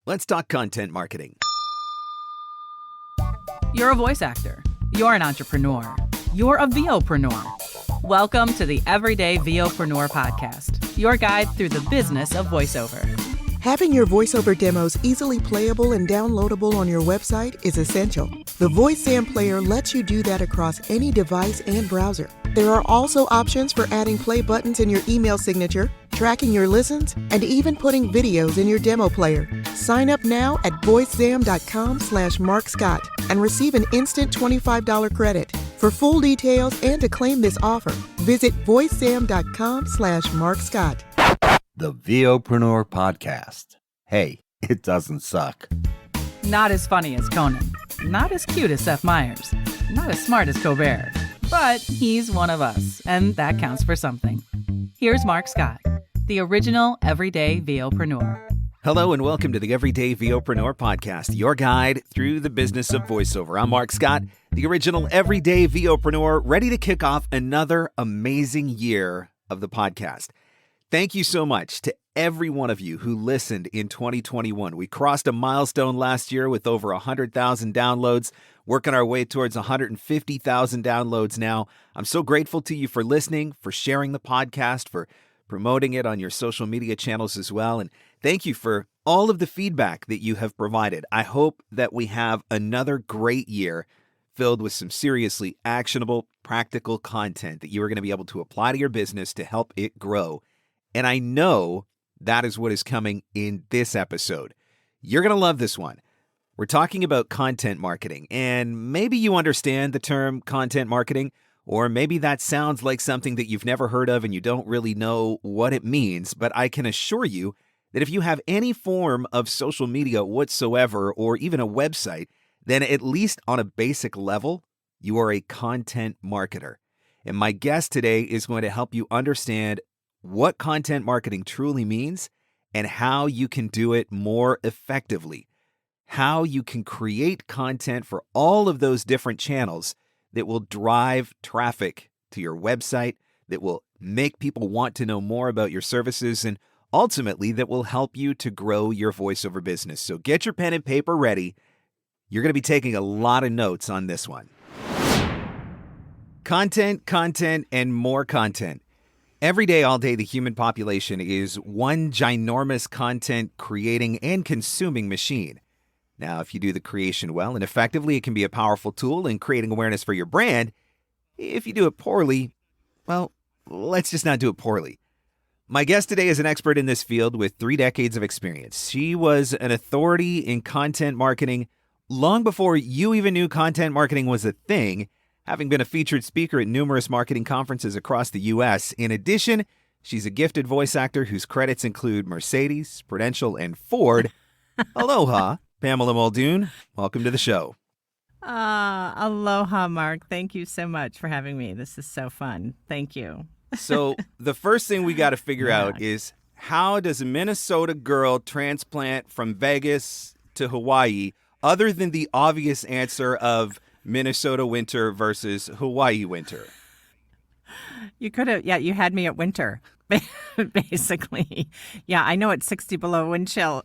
Let's talk content marketing. You're a voice actor. You're an entrepreneur. You're a VOPRENEUR. Welcome to the Everyday VOPRENEUR podcast, your guide through the business of voiceover. Having your voiceover demos easily playable and downloadable on your website is essential. The VoiceSam player lets you do that across any device and browser. There are also options for adding play buttons in your email signature, tracking your listens, and even putting videos in your demo player. Sign up now at voicesam.com/MarkScott and receive an instant $25 credit. For full details and to claim this offer, visit voicesam.com/MarkScott. The VOPRENEUR podcast. Hey, it doesn't suck. Not as funny as Conan. Not as cute as Seth Meyers. Not as smart as Colbert. But he's one of us, and that counts for something. Here's Mark Scott, the original Everyday VOPRENEUR. Hello and welcome to the Everyday VOPRENEUR podcast, your guide through the business of voiceover. I'm Mark Scott, the original Everyday VOPRENEUR, ready to kick off another amazing year of the podcast. Thank you so much to every one of you who listened in 2021. We crossed a milestone last year with over 100,000 downloads, working our way towards 150,000 downloads now. I'm so grateful to you for listening, for sharing the podcast, for promoting it on your social media channels as well. And thank you for all of the feedback that you have provided. I hope that we have another great year filled with some seriously actionable, practical content that you are going to be able to apply to your business to help it grow. And I know that is what is coming in this episode. You're going to love this one. We're talking about content marketing, and maybe you understand the term content marketing, or maybe that sounds like something that you've never heard of and you don't really know what it means, but I can assure you that if you have any form of social media whatsoever, or even a website, then at least on a basic level, you are a content marketer. And my guest today is going to help you understand what content marketing truly means and how you can do it more effectively. How you can create content for all of those different channels that will drive traffic to your website, that will make people want to know more about your services, and ultimately that will help you to grow your voiceover business. So get your pen and paper ready. You're going to be taking a lot of notes on this one. Content, and more content. Every day, all day, the human population is one ginormous content creating and consuming machine. Now, if you do the creation well and effectively, it can be a powerful tool in creating awareness for your brand. If you do it poorly, well, let's just not do it poorly. My guest today is an expert in this field with 3 decades of experience. She was an authority in content marketing long before you even knew content marketing was a thing, having been a featured speaker at numerous marketing conferences across the U.S. In addition, she's a gifted voice actor whose credits include Mercedes, Prudential, and Ford. Aloha, Pamela Muldoon. Welcome to the show. Aloha, Mark. Thank you so much for having me. This is so fun. Thank you. So the first thing we got to figure out is, how does a Minnesota girl transplant from Vegas to Hawaii, other than the obvious answer of Minnesota winter versus Hawaii winter? You could have, you had me at winter, basically. Yeah, I know what 60 below wind chill.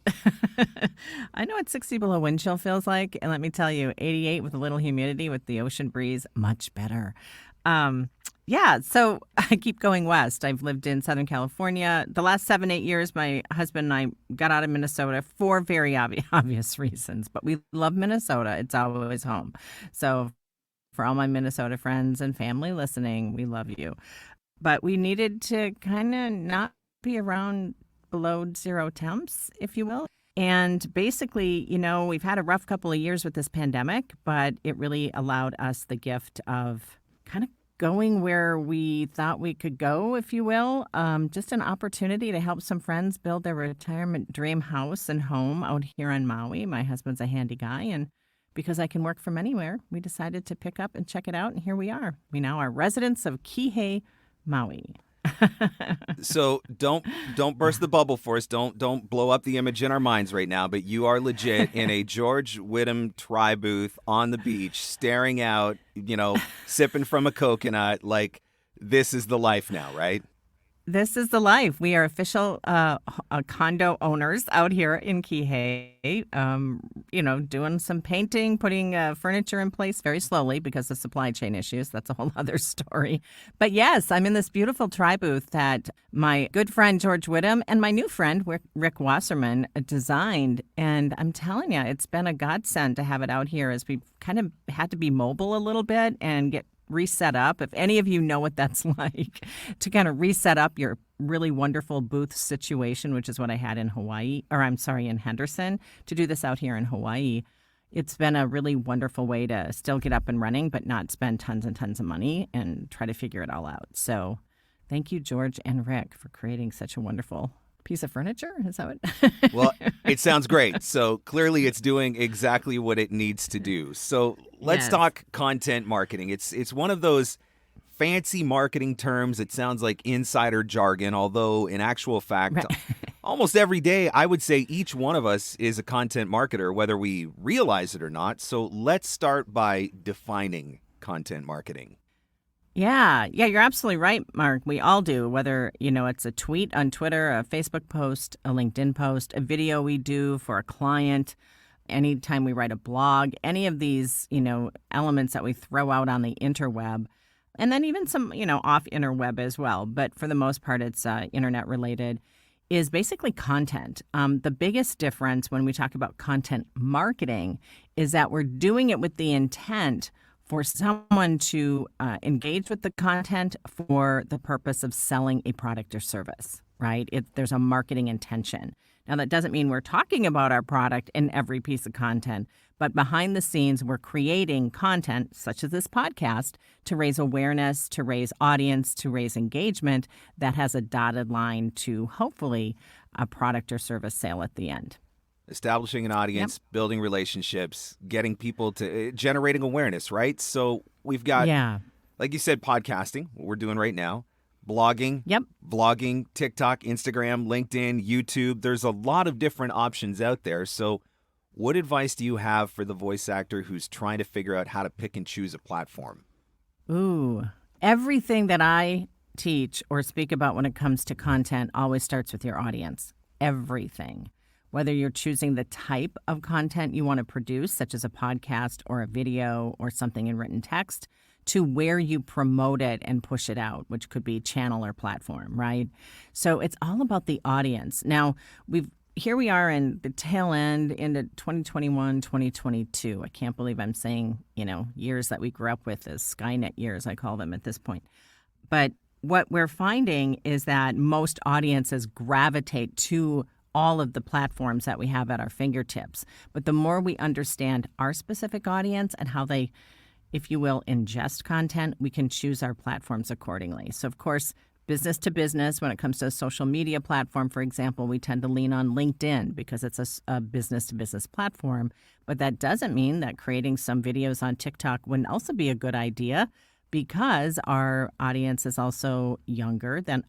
I know what 60 below wind chill feels like. And let me tell you, 88 with a little humidity with the ocean breeze, much better. So I keep going west. I've lived in Southern California. The last 7-8 years, my husband and I got out of Minnesota for very obvious reasons. But we love Minnesota. It's always home. So for all my Minnesota friends and family listening, we love you. But we needed to kind of not be around below zero temps, if you will. And basically, we've had a rough couple of years with this pandemic, but it really allowed us the gift of kind of going where we thought we could go, if you will. Just an opportunity to help some friends build their retirement dream house and home out here on Maui. My husband's a handy guy, and because I can work from anywhere, we decided to pick up and check it out, and here we are. We now are residents of Kihei, Maui. So don't burst the bubble for us. Don't blow up the image in our minds right now. But you are legit in a George Whittam tri booth on the beach, staring out, sipping from a coconut. Like, this is the life now, right? This is the life. We are official condo owners out here in Kihei, doing some painting, putting furniture in place very slowly because of supply chain issues. That's a whole other story. But yes, I'm in this beautiful tri booth that my good friend George Whittam and my new friend Rick Wasserman designed. And I'm telling you, it's been a godsend to have it out here as we kind of had to be mobile a little bit and get reset up. If any of you know what that's like, to kind of reset up your really wonderful booth situation, which is what I had in in Henderson, to do this out here in Hawaii. It's been a really wonderful way to still get up and running, but not spend tons and tons of money and try to figure it all out. So thank you, George and Rick, for creating such a wonderful piece of furniture. Is that what? Well, it sounds great. So clearly it's doing exactly what it needs to do. So let's talk content marketing. It's one of those fancy marketing terms. It sounds like insider jargon, although in actual fact, almost every day, I would say each one of us is a content marketer, whether we realize it or not. So let's start by defining content marketing. Yeah, you're absolutely right, Mark. We all do, whether, it's a tweet on Twitter, a Facebook post, a LinkedIn post, a video we do for a client, anytime we write a blog, any of these, elements that we throw out on the interweb, and then even some, off interweb as well. But for the most part, it's internet related, is basically content. The biggest difference when we talk about content marketing is that we're doing it with the intent for someone to engage with the content for the purpose of selling a product or service, right? There's a marketing intention. Now, that doesn't mean we're talking about our product in every piece of content, but behind the scenes, we're creating content, such as this podcast, to raise awareness, to raise audience, to raise engagement that has a dotted line to hopefully a product or service sale at the end. Establishing an audience, building relationships, getting people to generating awareness, right? So we've got, like you said, podcasting, what we're doing right now, blogging, vlogging, TikTok, Instagram, LinkedIn, YouTube. There's a lot of different options out there. So what advice do you have for the voice actor who's trying to figure out how to pick and choose a platform? Ooh, everything that I teach or speak about when it comes to content always starts with your audience. Everything. Whether you're choosing the type of content you want to produce, such as a podcast or a video or something in written text, to where you promote it and push it out, which could be channel or platform, right? So it's all about the audience. Now, here we are in the tail end into 2021, 2022. I can't believe I'm saying, years that we grew up with as Skynet years, I call them at this point. But what we're finding is that most audiences gravitate to all of the platforms that we have at our fingertips. But the more we understand our specific audience and how they, if you will, ingest content, we can choose our platforms accordingly. So, of course, business to business, when it comes to a social media platform, for example, we tend to lean on LinkedIn because it's a business to business platform. But that doesn't mean that creating some videos on TikTok wouldn't also be a good idea, because our audience is also younger than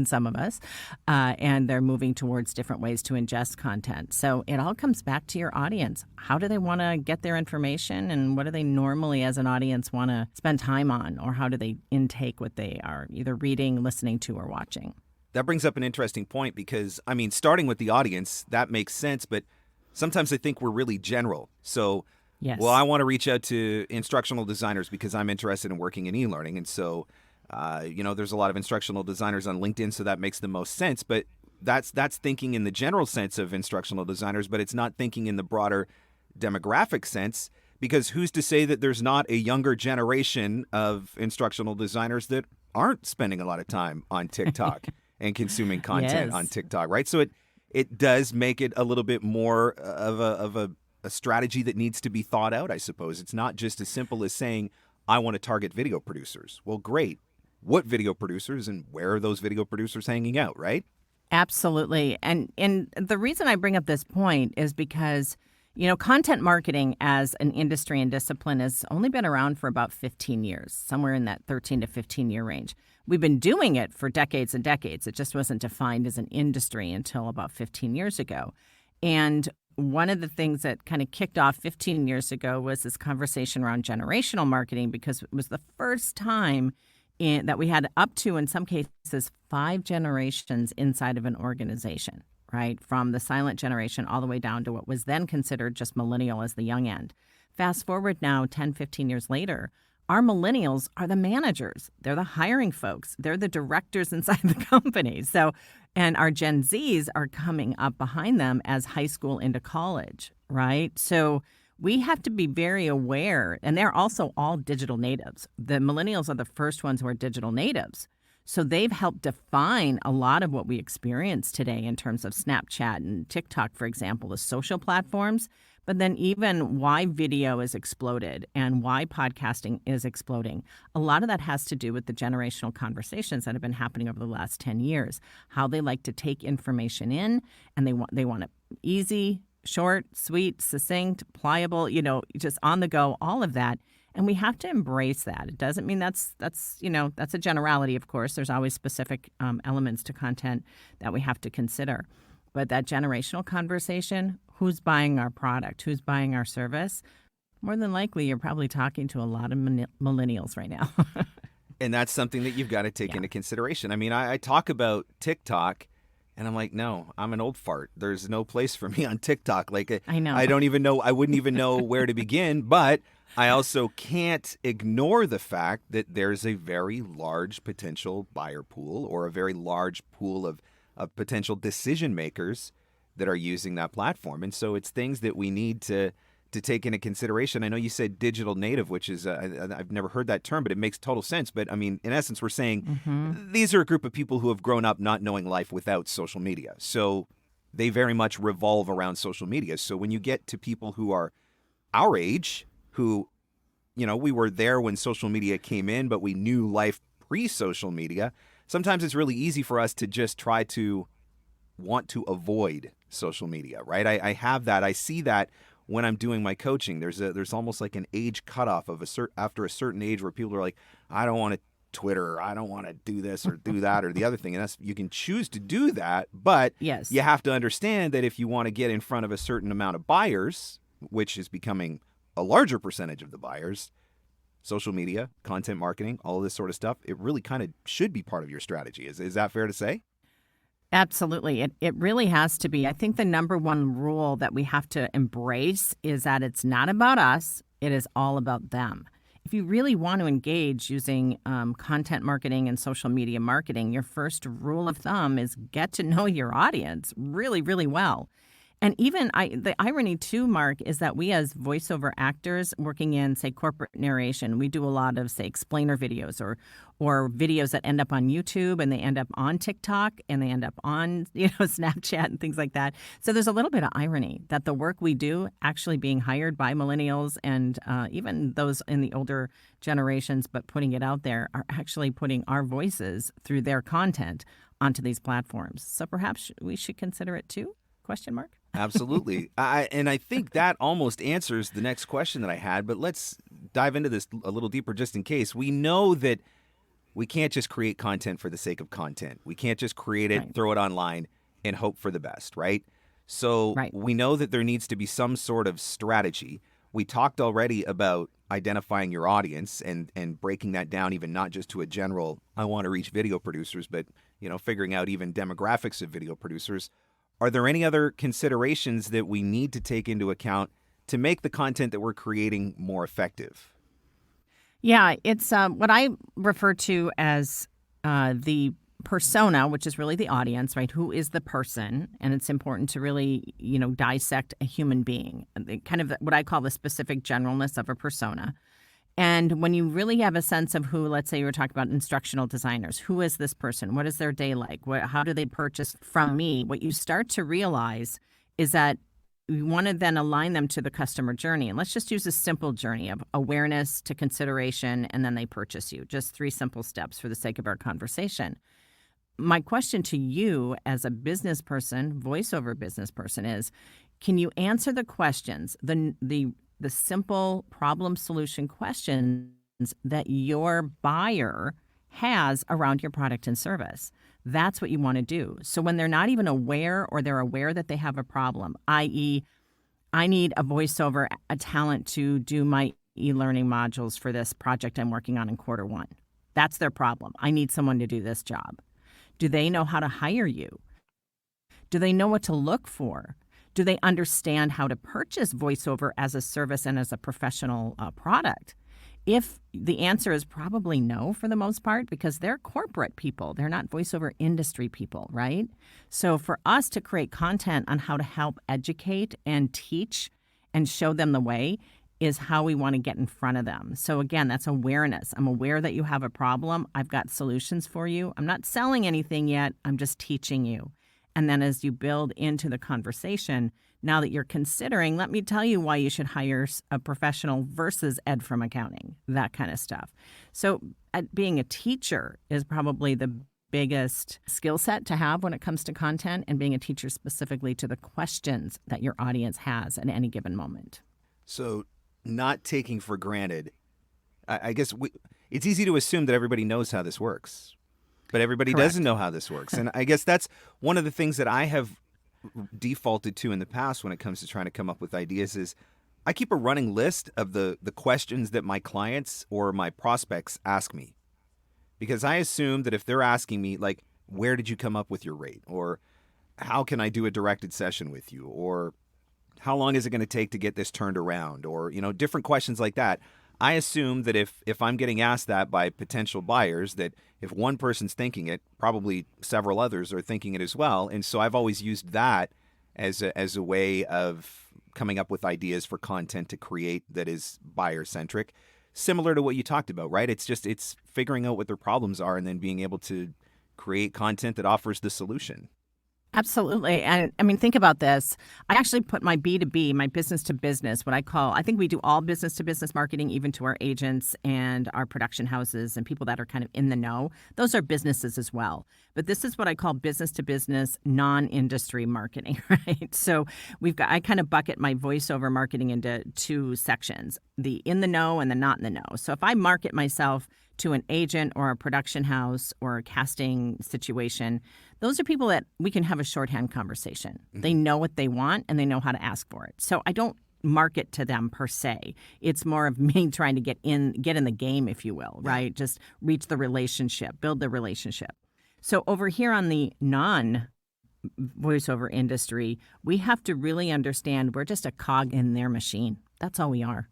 some of us, and they're moving towards different ways to ingest content. So it all comes back to your audience. How do they want to get their information, and what do they normally as an audience want to spend time on, or how do they intake what they are either reading, listening to, or watching? That brings up an interesting point because, starting with the audience, that makes sense, but sometimes I think we're really general. So, well, I want to reach out to instructional designers because I'm interested in working in e-learning, and so there's a lot of instructional designers on LinkedIn, so that makes the most sense. But that's thinking in the general sense of instructional designers, but it's not thinking in the broader demographic sense, because who's to say that there's not a younger generation of instructional designers that aren't spending a lot of time on TikTok and consuming content on TikTok, right? So it does make it a little bit more of a strategy that needs to be thought out, I suppose. It's not just as simple as saying, I want to target video producers. Well, great. What video producers and where are those video producers hanging out, right? Absolutely. And the reason I bring up this point is because, content marketing as an industry and discipline has only been around for about 15 years, somewhere in that 13 to 15 year range. We've been doing it for decades and decades. It just wasn't defined as an industry until about 15 years ago. And one of the things that kind of kicked off 15 years ago was this conversation around generational marketing, because it was the first time that we had up to, in some cases, 5 generations inside of an organization, right? From the silent generation all the way down to what was then considered just millennial as the young end. Fast forward now 10, 15 years later, our millennials are the managers. They're the hiring folks. They're the directors inside the company. So, and our Gen Zs are coming up behind them as high school into college, right? So we have to be very aware, and they're also all digital natives. The millennials are the first ones who are digital natives. So they've helped define a lot of what we experience today in terms of Snapchat and TikTok, for example, the social platforms, but then even why video is exploded and why podcasting is exploding. A lot of that has to do with the generational conversations that have been happening over the last 10 years, how they like to take information in, and they want it easy, short, sweet, succinct, pliable, just on the go, all of that. And we have to embrace that. It doesn't mean that's a generality, of course. There's always specific elements to content that we have to consider. But that generational conversation, who's buying our product, who's buying our service, more than likely you're probably talking to a lot of millennials right now. And that's something that you've got to take into consideration. I mean, I talk about TikTok, and I'm like, no, I'm an old fart. There's no place for me on TikTok. Like, I know. I wouldn't even know where to begin. But I also can't ignore the fact that there's a very large potential buyer pool, or a very large pool of potential decision makers that are using that platform. And so it's things that we need to take into consideration. I know you said digital native, which is, I've never heard that term, but it makes total sense. But I mean, in essence, we're saying these are a group of people who have grown up not knowing life without social media. So they very much revolve around social media. So when you get to people who are our age, who, we were there when social media came in, but we knew life pre-social media, sometimes it's really easy for us to just try to want to avoid social media, right? I have that. I see that when I'm doing my coaching. There's almost like an age cutoff of after a certain age where people are like, I don't want to Twitter, I don't want to do this or do that or the other thing. And you can choose to do that, but yes, you have to understand that if you want to get in front of a certain amount of buyers, which is becoming a larger percentage of the buyers, social media, content marketing, all of this sort of stuff, it really kind of should be part of your strategy. Is that fair to say? Absolutely. It really has to be. I think the number one rule that we have to embrace is that it's not about us. It is all about them. If you really want to engage using content marketing and social media marketing, your first rule of thumb is get to know your audience really, really well. And even the irony too, Mark, is that we as voiceover actors working in, say, corporate narration, we do a lot of, say, explainer videos or videos that end up on YouTube and they end up on TikTok and they end up on, Snapchat and things like that. So there's a little bit of irony that the work we do actually being hired by millennials and even those in the older generations, but putting it out there, are actually putting our voices through their content onto these platforms. So perhaps we should consider it too? ? Absolutely. And I think that almost answers the next question that I had, but let's dive into this a little deeper just in case. We know that we can't just create content for the sake of content. We can't just create it, Right. throw it online, and hope for the best, right? So we know that there needs to be some sort of strategy. We talked already about identifying your audience and breaking that down, even not just to a general, I want to reach video producers, but figuring out even demographics of video producers. Are there any other considerations that we need to take into account to make the content that we're creating more effective? Yeah, it's what I refer to as the persona, which is really the audience, right? Who is the person? And it's important to really, dissect a human being, kind of what I call the specific generalness of a persona. And when you really have a sense of who, let's say you were talking about instructional designers, who is this person? What is their day like? How do they purchase from me? What you start to realize is that you want to then align them to the customer journey. And let's just use a simple journey of awareness to consideration, and then they purchase you. Just 3 simple steps for the sake of our conversation. My question to you as a business person, voiceover business person, is can you answer the questions, the simple problem solution questions that your buyer has around your product and service? That's what you want to do. So when they're not even aware, or they're aware that they have a problem, i.e., I need a voiceover, a talent to do my e-learning modules for this project I'm working on in Q1. That's their problem. I need someone to do this job. Do they know how to hire you? Do they know what to look for? Do they understand how to purchase voiceover as a service and as a professional product? If the answer is probably no for the most part, because they're corporate people, they're not voiceover industry people, right? So for us to create content on how to help educate and teach and show them the way is how we want to get in front of them. So again, that's awareness. I'm aware that you have a problem. I've got solutions for you. I'm not selling anything yet. I'm just teaching you. And then as you build into the conversation, now that you're considering, let me tell you why you should hire a professional versus Ed from accounting, that kind of stuff. So being a teacher is probably the biggest skill set to have when it comes to content, and being a teacher specifically to the questions that your audience has at any given moment. So not taking for granted, I guess it's easy to assume that everybody knows how this works, but everybody Correct. doesn't know how this works. And I guess that's one of the things that I have defaulted to in the past when it comes to trying to come up with ideas is I keep a running list of the questions that my clients or my prospects ask me. Because I assume that if they're asking me, like, where did you come up with your rate? Or how can I do a directed session with you? Or how long is it going to take to get this turned around? Or, different questions like that. I assume that if I'm getting asked that by potential buyers, that if one person's thinking it, probably several others are thinking it as well. And so I've always used that as a way of coming up with ideas for content to create that is buyer-centric, similar to what you talked about, right? It's figuring out what their problems are and then being able to create content that offers the solution. Absolutely. And I mean, think about this. I actually put my B2B, my business to business, I think we do all business to business marketing, even to our agents and our production houses and people that are kind of in the know. Those are businesses as well. But this is what I call business to business, non-industry marketing, right? So I kind of bucket my voiceover marketing into two sections, the in the know and the not in the know. So if I market myself to an agent or a production house or a casting situation, those are people that we can have a shorthand conversation. Mm-hmm. They know what they want and they know how to ask for it. So I don't market to them per se. It's more of me trying to get in the game, if you will, right? Just reach the relationship, build the relationship. So over here on the non-voiceover industry, we have to really understand we're just a cog in their machine. That's all we are.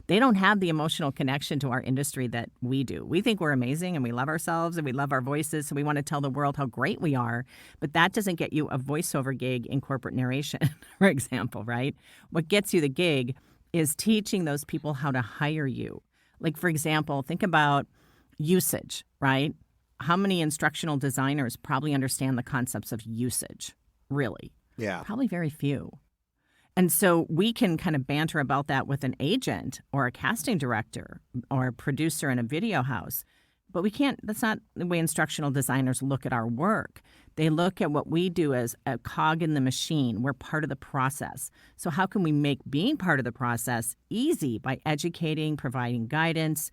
They don't have the emotional connection to our industry that we do. We think we're amazing and we love ourselves and we love our voices. So we want to tell the world how great we are. But that doesn't get you a voiceover gig in corporate narration, for example, right? What gets you the gig is teaching those people how to hire you. Like, for example, think about usage, right? How many instructional designers probably understand the concepts of usage? Really? Yeah. Probably very few. And so we can kind of banter about that with an agent or a casting director or a producer in a video house. But we can't, that's not the way instructional designers look at our work. They look at what we do as a cog in the machine. We're part of the process. So how can we make being part of the process easy by educating, providing guidance?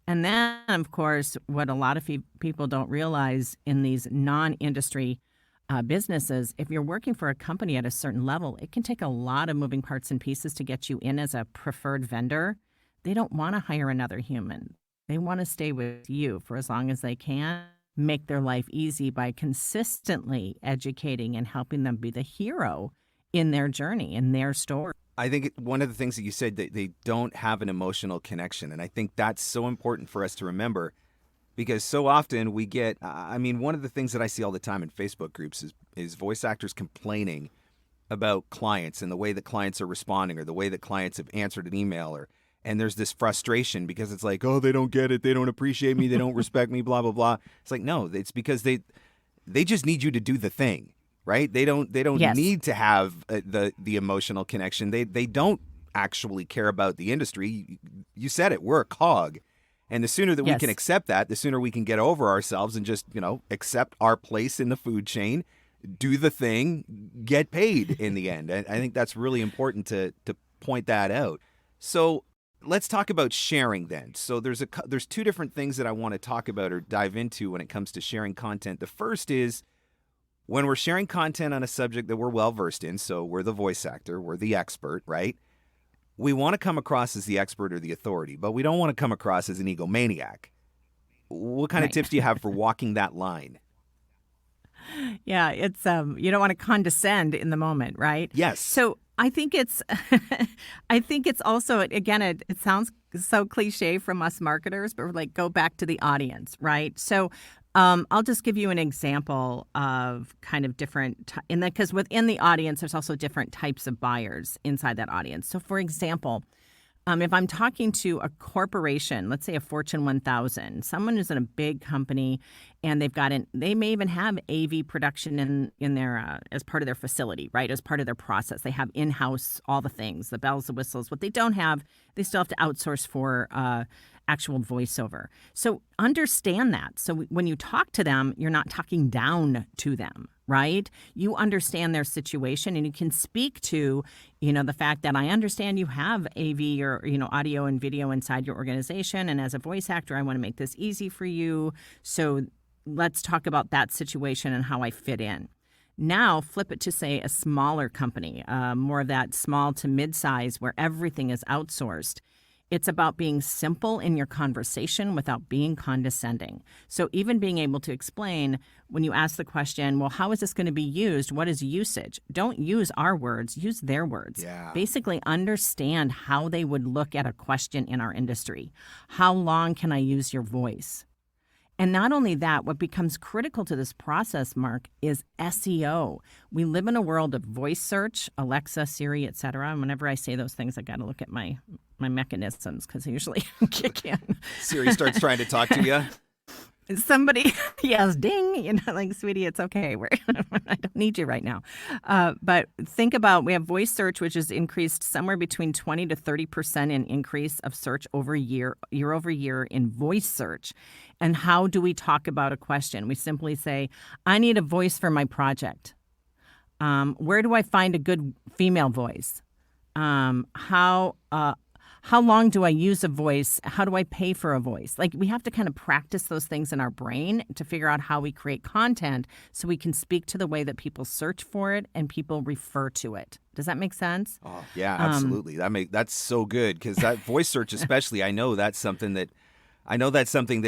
And then, of course, what a lot of people don't realize in these non-industry businesses, if you're working for a company at a certain level, it can take a lot of moving parts and pieces to get you in as a preferred vendor. They don't want to hire another human. They want to stay with you for as long as they can, make their life easy by consistently educating and helping them be the hero in their journey, in their story. I think one of the things that you said, that they don't have an emotional connection. And I think that's so important for us to remember. Because so often we get, one of the things that I see all the time in Facebook groups is voice actors complaining about clients and the way that clients are responding or the way that clients have answered an email. And there's this frustration because it's like, oh, they don't get it. They don't appreciate me. They don't respect me, blah, blah, blah. It's like, no, it's because they just need you to do the thing, right? They don't Yes. need to have the emotional connection. They don't actually care about the industry. You said it, we're a cog. And the sooner that we Yes. can accept that, the sooner we can get over ourselves and just, accept our place in the food chain, do the thing, get paid in the end. I think that's really important to point that out. So let's talk about sharing then. So there's two different things that I want to talk about or dive into when it comes to sharing content. The first is when we're sharing content on a subject that we're well versed in. So we're the voice actor, we're the expert, right? We want to come across as the expert or the authority, but we don't want to come across as an egomaniac. what kind of tips do you have for walking that line? Yeah, it's you don't want to condescend in the moment, right? Yes. So I think it's I think it's also, again, it sounds so cliche from us marketers, but we're like, go back to the audience, right? So I'll just give you an example of kind of different, because within the audience, there's also different types of buyers inside that audience. So for example, if I'm talking to a corporation, let's say a Fortune 1000, someone who's in a big company and they may even have AV production in their as part of their facility, right? As part of their process. They have in-house all the things, the bells, the whistles. What they don't have, they still have to outsource for actual voiceover. So understand that. So when you talk to them, you're not talking down to them, right? You understand their situation and you can speak to, the fact that I understand you have AV or, audio and video inside your organization. And as a voice actor, I want to make this easy for you. So let's talk about that situation and how I fit in. Now flip it to, say, a smaller company, more of that small to mid-size where everything is outsourced. It's about being simple in your conversation without being condescending. So even being able to explain when you ask the question, well, how is this going to be used? What is usage? Don't use our words, use their words. Yeah. Basically understand how they would look at a question in our industry. How long can I use your voice? And not only that, what becomes critical to this process, Mark, is SEO. We live in a world of voice search, Alexa, Siri, etc. And whenever I say those things, I got to look at my mechanisms because they usually kick in. Siri starts trying to talk to you. Somebody yells, ding, like, sweetie, it's okay. I don't need you right now. But think about, we have voice search, which has increased somewhere between 20 to 30% in increase of search year over year in voice search. And how do we talk about a question? We simply say, I need a voice for my project. Where do I find a good female voice? How long do I use a voice? How do I pay for a voice? Like, we have to kind of practice those things in our brain to figure out how we create content so we can speak to the way that people search for it and people refer to it. Does that make sense? Oh, yeah, absolutely. That's so good, because that voice search especially, I know that's something that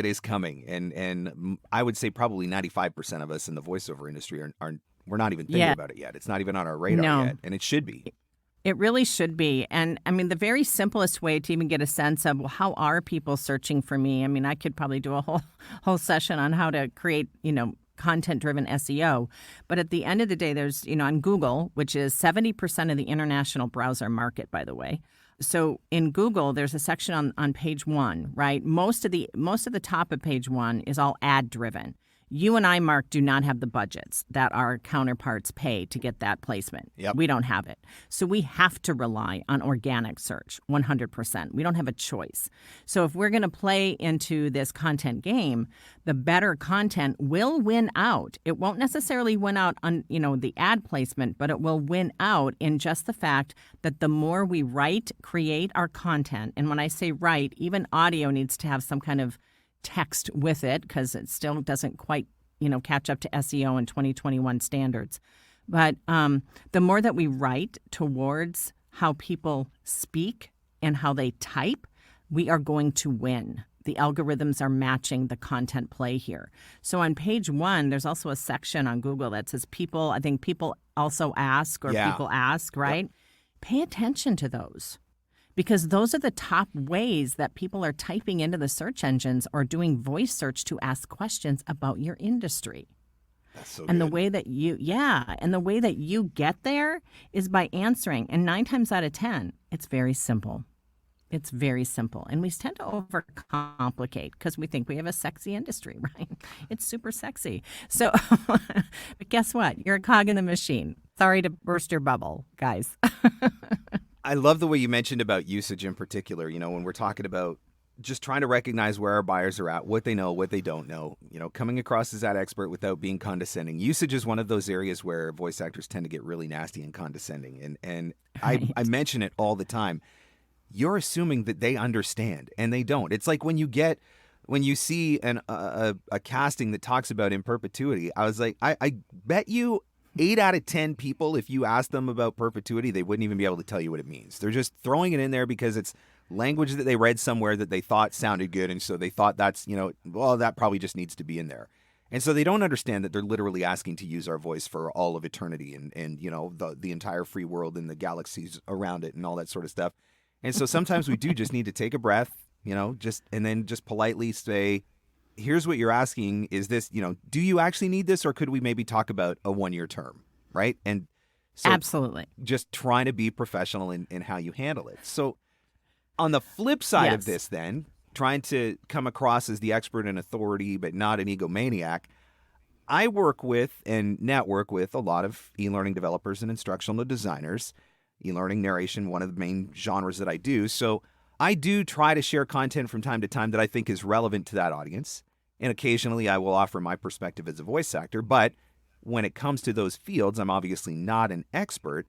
is coming, and I would say probably 95% of us in the voiceover industry aren't we're not even thinking about it yet. It's not even on our radar yet, and it should be. It really should be. And I mean, the very simplest way to even get a sense of, well, how are people searching for me? I mean, I could probably do a whole session on how to create, content-driven SEO. But at the end of the day, there's, on Google, which is 70% of the international browser market, by the way. So in Google, there's a section on page 1, right? Most of the top of page 1 is all ad-driven. You and I, Mark, do not have the budgets that our counterparts pay to get that placement. Yep. We don't have it. So we have to rely on organic search 100%. We don't have a choice. So if we're going to play into this content game, the better content will win out. It won't necessarily win out on, the ad placement, but it will win out in just the fact that the more we write, create our content, and when I say write, even audio needs to have some kind of text with it because it still doesn't quite, catch up to SEO and 2021 standards. But the more that we write towards how people speak and how they type, we are going to win. The algorithms are matching the content play here. So on page 1, there's also a section on Google that says people, I think people also ask or people ask, right? Yep. Pay attention to those. Because those are the top ways that people are typing into the search engines or doing voice search to ask questions about your industry. That's so and good. the way that you get there is by answering. And 9 times out of 10, it's very simple. It's very simple. And we tend to overcomplicate because we think we have a sexy industry, right? It's super sexy. So, but guess what? You're a cog in the machine. Sorry to burst your bubble, guys. I love the way you mentioned about usage in particular, when we're talking about just trying to recognize where our buyers are at, what they know, what they don't know, coming across as that expert without being condescending. Usage is one of those areas where voice actors tend to get really nasty and condescending. And Right. I mention it all the time. You're assuming that they understand, and they don't. It's like when you see a casting that talks about in perpetuity, I was like, I bet you 8 out of 10 people, if you ask them about perpetuity, they wouldn't even be able to tell you what it means. They're just throwing it in there because it's language that they read somewhere that they thought sounded good. And so they thought that's, well, that probably just needs to be in there. And so they don't understand that they're literally asking to use our voice for all of eternity and the entire free world and the galaxies around it and all that sort of stuff. And so sometimes we do just need to take a breath, and then just politely say, here's what you're asking. Is this, do you actually need this, or could we maybe talk about a 1-year term, right? And so absolutely, just trying to be professional in how you handle it. So on the flip side of this, then, trying to come across as the expert and authority, but not an egomaniac, I work with and network with a lot of e-learning developers and instructional designers. E-learning narration, one of the main genres that I do. So I do try to share content from time to time that I think is relevant to that audience. And occasionally I will offer my perspective as a voice actor. But when it comes to those fields, I'm obviously not an expert.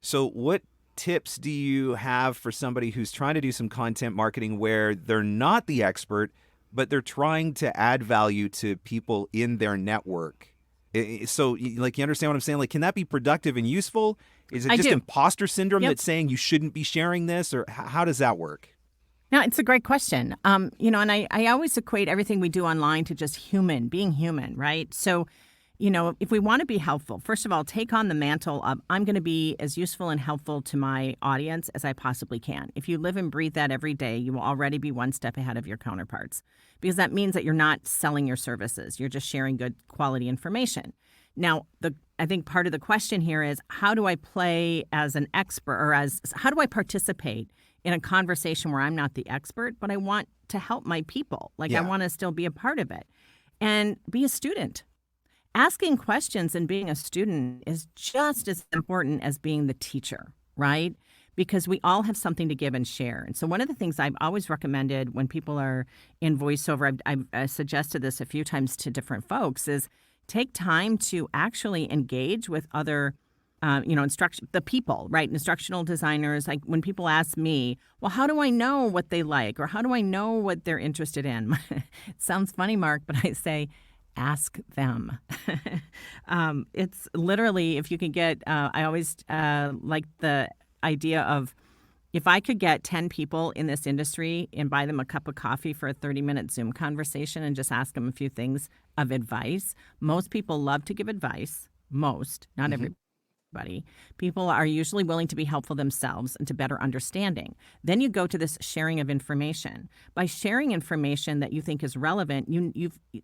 So what tips do you have for somebody who's trying to do some content marketing where they're not the expert, but they're trying to add value to people in their network? So, you understand what I'm saying? Can that be productive and useful? Is it just imposter syndrome that's saying you shouldn't be sharing this, or how does that work? No, it's a great question. And I always equate everything we do online to just being human, right? So, if we want to be helpful, first of all, take on the mantle of I'm going to be as useful and helpful to my audience as I possibly can. If you live and breathe that every day, you will already be one step ahead of your counterparts, because that means that you're not selling your services. You're just sharing good quality information. Now, I think part of the question here is, how do I play as an expert, or how do I participate in a conversation where I'm not the expert, but I want to help my people? I want to still be a part of it and be a student. Asking questions and being a student is just as important as being the teacher, right? Because we all have something to give and share. And so one of the things I've always recommended when people are in voiceover, I've suggested this a few times to different folks, is take time to actually engage with other, the people, right? Instructional designers. Like when people ask me, well, how do I know what they like? Or how do I know what they're interested in? It sounds funny, Mark, but I say, ask them. It's literally, if you can get, I always like the idea of, if I could get 10 people in this industry and buy them a cup of coffee for a 30-minute Zoom conversation and just ask them a few things of advice. Most people love to give advice. Most, not everybody. People are usually willing to be helpful themselves and to better understanding. Then you go to this sharing of information. By sharing information that you think is relevant,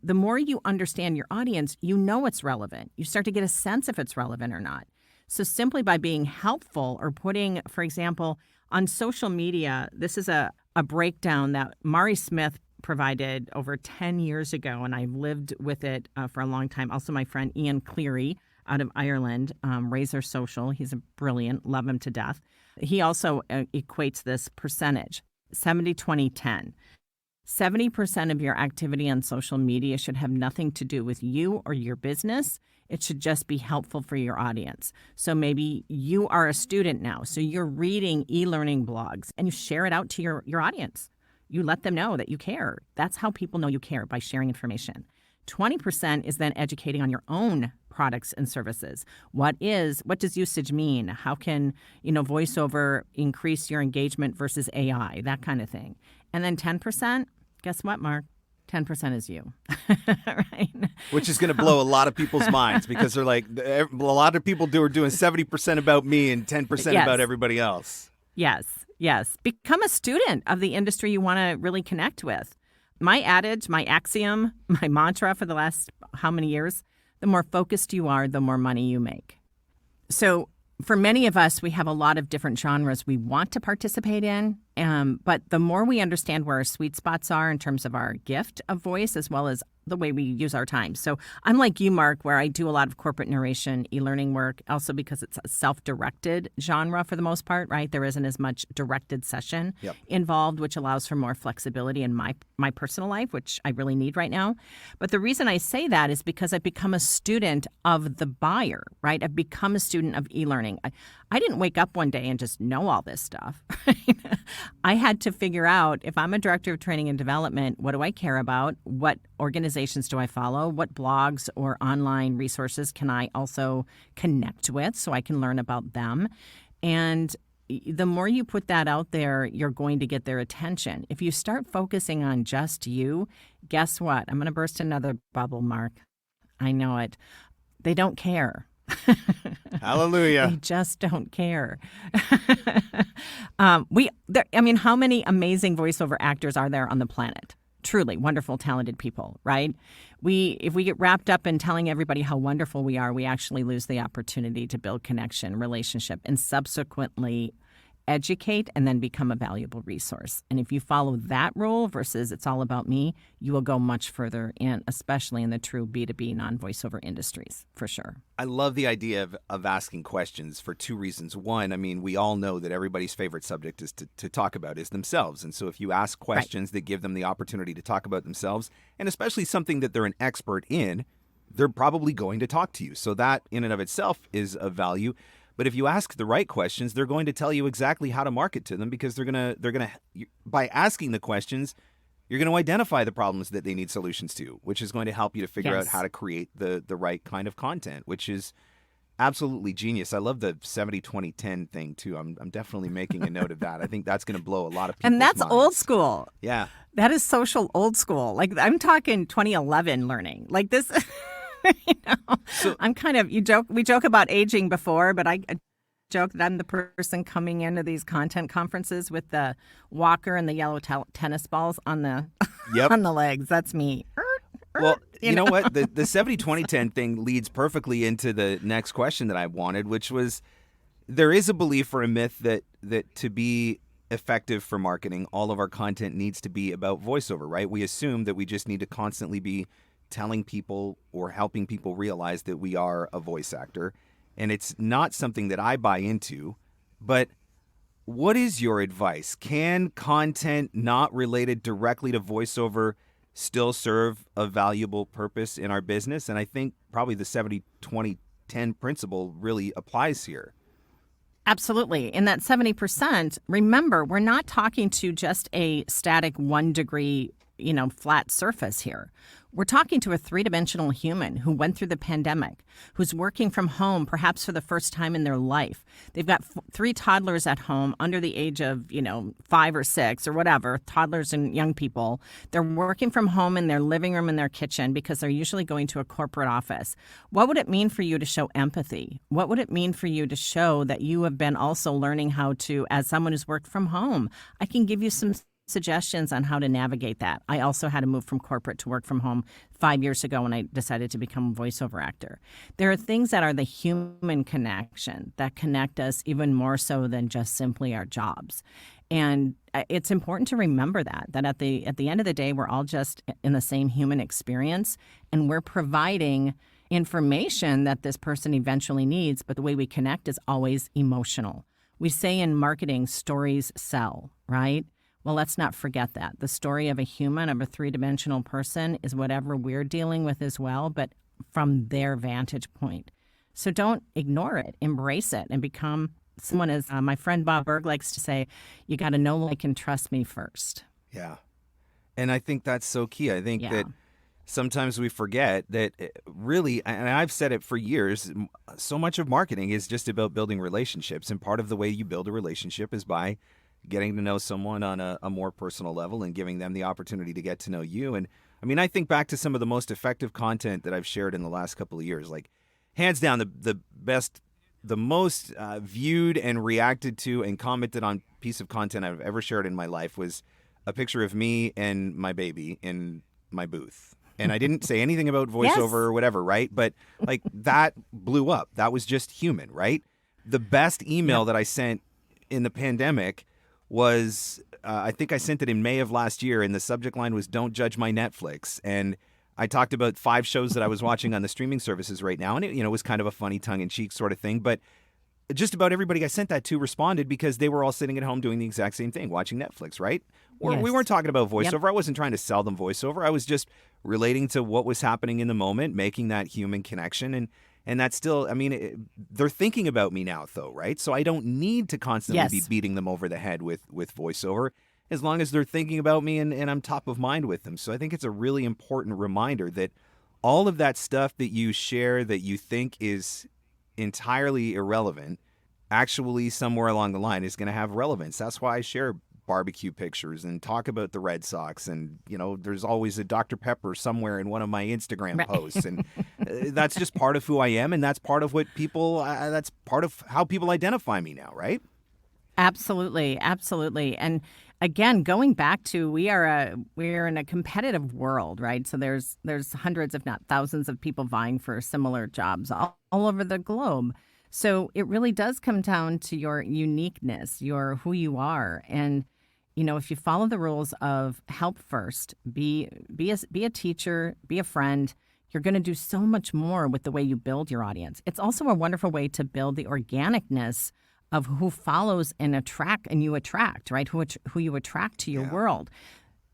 the more you understand your audience, you know it's relevant. You start to get a sense if it's relevant or not. So simply by being helpful or putting, for example, on social media, this is a breakdown that Mari Smith provided over 10 years ago, and I've lived with it for a long time. Also, my friend Ian Cleary out of Ireland, Razor Social. He's brilliant, love him to death. He also equates this percentage, 70-20-10. 70% of your activity on social media should have nothing to do with you or your business. It should just be helpful for your audience. So maybe you are a student now, so you're reading e-learning blogs and you share it out to your audience. You let them know that you care. That's how people know you care, by sharing information. 20% is then educating on your own products and services. What does usage mean? How can, voiceover increase your engagement versus AI, that kind of thing. And then 10%, guess what, Mark? 10% is you, right? Which is going to blow a lot of people's minds, because they're like, a lot of people are doing 70% about me and 10% about everybody else. Yes. Become a student of the industry you want to really connect with. My adage, my axiom, my mantra for the last how many years, the more focused you are, the more money you make. So for many of us, we have a lot of different genres we want to participate in, but the more we understand where our sweet spots are in terms of our gift of voice, as well as the way we use our time. So I'm like you, Mark, where I do a lot of corporate narration, e-learning work, also because it's a self-directed genre for the most part, right? There isn't as much directed session involved, which allows for more flexibility in my personal life, which I really need right now. But the reason I say that is because I've become a student of the buyer, right? I've become a student of e-learning. I didn't wake up one day and just know all this stuff. I had to figure out, if I'm a director of training and development, what do I care about? What organizations do I follow? What blogs or online resources can I also connect with so I can learn about them? And, the more you put that out there, you're going to get their attention. If you start focusing on just you, guess what? I'm going to burst another bubble, Mark. I know it. They don't care. Hallelujah. They just don't care. How many amazing voiceover actors are there on the planet? Truly wonderful, talented people, right? If we get wrapped up in telling everybody how wonderful we are, we actually lose the opportunity to build connection, relationship, and subsequently educate and then become a valuable resource. And if you follow that rule versus it's all about me, you will go much further in, especially in the true B2B non-voiceover industries, for sure. I love the idea of asking questions for two reasons. One, I mean, we all know that everybody's favorite subject is to talk about is themselves. And so if you ask questions that give them the opportunity to talk about themselves, and especially something that they're an expert in, they're probably going to talk to you. So that in and of itself is of value. But if you ask the right questions, they're going to tell you exactly how to market to them, because they're going to by asking the questions, you're going to identify the problems that they need solutions to, which is going to help you to figure out how to create the right kind of content, which is absolutely genius. I love the 70-20-10 thing too. I'm definitely making a note of that. I think that's going to blow a lot of people's And that's minds. old school. Yeah. That is social old school. Like, I'm talking 2011 learning. Like this. So, I'm kind of, we joke about aging before, but I joke that I'm the person coming into these content conferences with the walker and the yellow tennis balls on the on the legs. That's me. Well, you know what? The 70-20-10 thing leads perfectly into the next question that I wanted, which was, there is a belief or a myth that to be effective for marketing, all of our content needs to be about voiceover, right? We assume that we just need to constantly be telling people or helping people realize that we are a voice actor. And it's not something that I buy into. But what is your advice? Can content not related directly to voiceover still serve a valuable purpose in our business? And I think probably the 70-20-10 principle really applies here. Absolutely. In that 70%, remember, we're not talking to just a static 1 degree, flat surface here. We're talking to a 3-dimensional human who went through the pandemic, who's working from home, perhaps for the first time in their life. They've got 3 toddlers at home under the age of, 5 or 6 or whatever, toddlers and young people. They're working from home in their living room and their kitchen because they're usually going to a corporate office. What would it mean for you to show empathy? What would it mean for you to show that you have been also learning how to, as someone who's worked from home, I can give you some suggestions on how to navigate that. I also had to move from corporate to work from home 5 years ago when I decided to become a voiceover actor. There are things that are the human connection that connect us even more so than just simply our jobs. And it's important to remember that at the end of the day, we're all just in the same human experience, and we're providing information that this person eventually needs, but the way we connect is always emotional. We say in marketing, stories sell, right? Well, let's not forget that. The story of a human, of a 3-dimensional person, is whatever we're dealing with as well, but from their vantage point. So don't ignore it. Embrace it and become someone, as my friend Bob Berg likes to say, you got to know, like, and trust me first. Yeah. And I think that's so key. I think that sometimes we forget that really, and I've said it for years, so much of marketing is just about building relationships. And part of the way you build a relationship is by getting to know someone on a more personal level and giving them the opportunity to get to know you. And I mean, I think back to some of the most effective content that I've shared in the last couple of years, like hands down, the best, the most viewed and reacted to and commented on piece of content I've ever shared in my life was a picture of me and my baby in my booth. And I didn't say anything about voiceover or whatever, right? But like that blew up. That was just human, right? The best email that I sent in the pandemic was, I think I sent it in May of last year, and the subject line was "Don't judge my Netflix." And I talked about 5 shows that I was watching on the streaming services right now, and it was kind of a funny tongue-in-cheek sort of thing. But just about everybody I sent that to responded because they were all sitting at home doing the exact same thing, watching Netflix, right? Or we weren't talking about voiceover. I wasn't trying to sell them voiceover. I was just relating to what was happening in the moment, making that human connection. And that's still, I mean, they're thinking about me now, though, right? So I don't need to constantly be beating them over the head with voiceover, as long as they're thinking about me and I'm top of mind with them. So I think it's a really important reminder that all of that stuff that you share that you think is entirely irrelevant, actually somewhere along the line is going to have relevance. That's why I share barbecue pictures and talk about the Red Sox. And, there's always a Dr. Pepper somewhere in one of my Instagram posts. And that's just part of who I am. And that's part of what that's part of how people identify me now, right? Absolutely. Absolutely. And again, going back to we're in a competitive world, right? So there's hundreds, if not thousands of people vying for similar jobs all over the globe. So it really does come down to your uniqueness, who you are. And, if you follow the rules of help first, be a teacher, be a friend, you're going to do so much more with the way you build your audience. It's also a wonderful way to build the organicness of who follows and you attract, right? Who you attract to your world.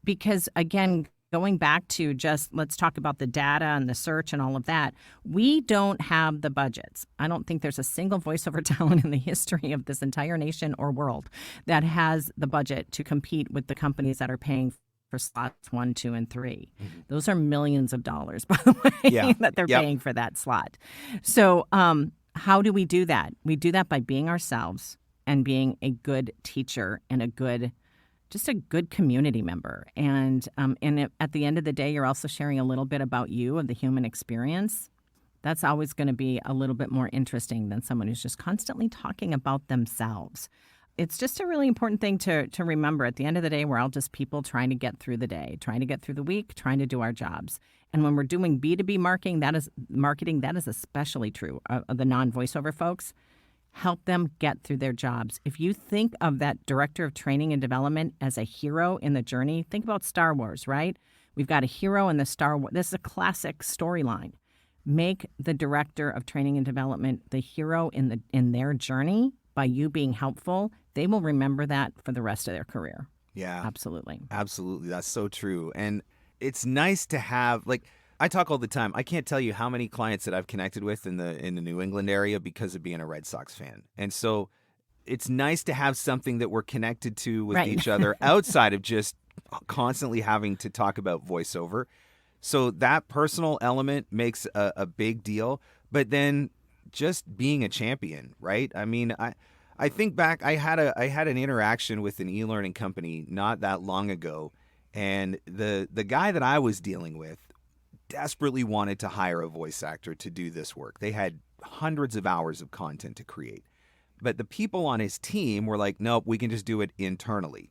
Because again, going back to just let's talk about the data and the search and all of that, we don't have the budgets. I don't think there's a single voiceover talent in the history of this entire nation or world that has the budget to compete with the companies that are paying for slots 1, 2, and 3. Mm-hmm. Those are millions of dollars, by the way, that they're paying for that slot. So how do we do that? We do that by being ourselves and being a good teacher and a good community member. And at the end of the day, you're also sharing a little bit about you, of the human experience. That's always going to be a little bit more interesting than someone who's just constantly talking about themselves. It's just a really important thing to remember. At the end of the day, we're all just people trying to get through the day, trying to get through the week, trying to do our jobs. And when we're doing B2B marketing, that is especially true of the non-voiceover folks. Help them get through their jobs. If you think of that director of training and development as a hero in the journey, think about Star Wars, right? We've got a hero in the Star Wars. This is a classic storyline. Make the director of training and development the hero in their journey by you being helpful. They will remember that for the rest of their career. Yeah. Absolutely. Absolutely. That's so true. And it's nice to have, I talk all the time. I can't tell you how many clients that I've connected with in the New England area because of being a Red Sox fan. And so it's nice to have something that we're connected to with each other outside of just constantly having to talk about voiceover. So that personal element makes a big deal. But then just being a champion, right? I mean, I think back, I had an interaction with an e-learning company not that long ago. And the guy that I was dealing with desperately wanted to hire a voice actor to do this work. They had hundreds of hours of content to create. But the people on his team were like, nope, we can just do it internally.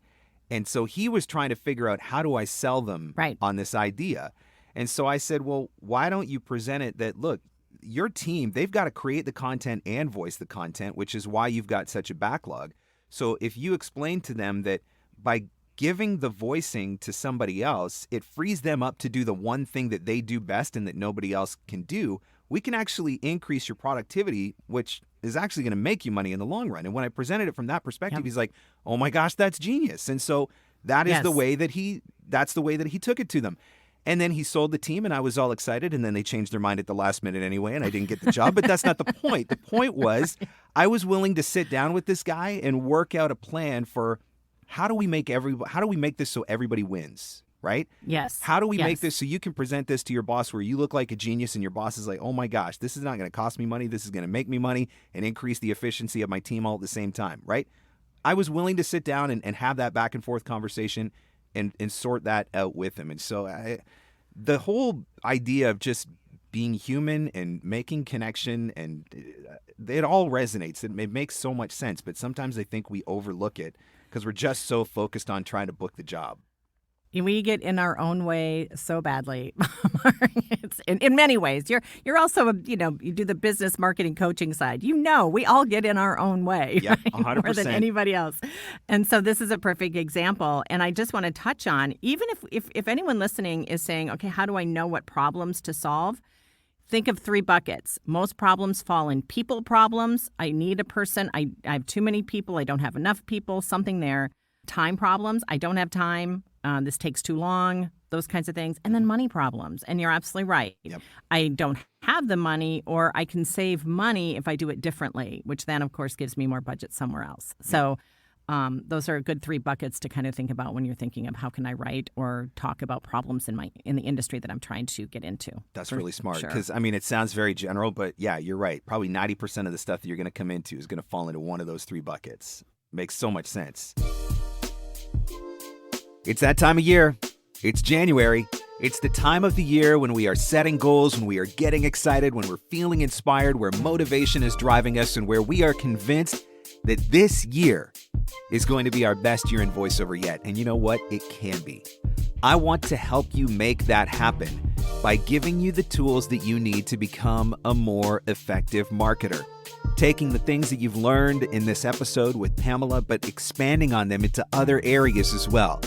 And so he was trying to figure out, how do I sell them on this idea? And so I said, well, why don't you present it that, look, your team, they've got to create the content and voice the content, which is why you've got such a backlog. So if you explain to them that by giving the voicing to somebody else, it frees them up to do the one thing that they do best and that nobody else can do, we can actually increase your productivity, which is actually going to make you money in the long run. And when I presented it from that perspective, he's like, oh my gosh, that's genius. And so that is the way that that's the way that he took it to them. And then he sold the team and I was all excited, and then they changed their mind at the last minute anyway, and I didn't get the job. But that's not the point. The point was I was willing to sit down with this guy and work out a plan for how do we make this so everybody wins, right? Yes. How do we make this so you can present this to your boss where you look like a genius and your boss is like, oh my gosh, this is not going to cost me money. This is going to make me money and increase the efficiency of my team all at the same time, right? I was willing to sit down and have that back and forth conversation and sort that out with him. And so the whole idea of just being human and making connection, and it all resonates. It makes so much sense, but sometimes I think we overlook it because we're just so focused on trying to book the job. We get in our own way so badly. It's in many ways. You're also you do the business marketing coaching side. We all get in our own way, yeah, 100%. More than anybody else. And so this is a perfect example. And I just want to touch on, even if anyone listening is saying, okay, how do I know what problems to solve? Think of 3 buckets. Most problems fall in people problems. I need a person. I have too many people. I don't have enough people. Something there. Time problems. I don't have time. This takes too long. Those kinds of things. And then money problems. And you're absolutely right. Yep. I don't have the money, or I can save money if I do it differently, which then, of course, gives me more budget somewhere else. So those are good 3 buckets to kind of think about when you're thinking of how can I write or talk about problems in the industry that I'm trying to get into. That's really smart sure. because, I mean, it sounds very general, but yeah, you're right. Probably 90% of the stuff that you're going to come into is going to fall into one of those 3 buckets. Makes so much sense. It's that time of year. It's January. It's the time of the year when we are setting goals, when we are getting excited, when we're feeling inspired, where motivation is driving us, and where we are convinced that this year is going to be our best year in voiceover yet. And you know what? It can be. I want to help you make that happen by giving you the tools that you need to become a more effective marketer. Taking the things that you've learned in this episode with Pamela, but expanding on them into other areas as well.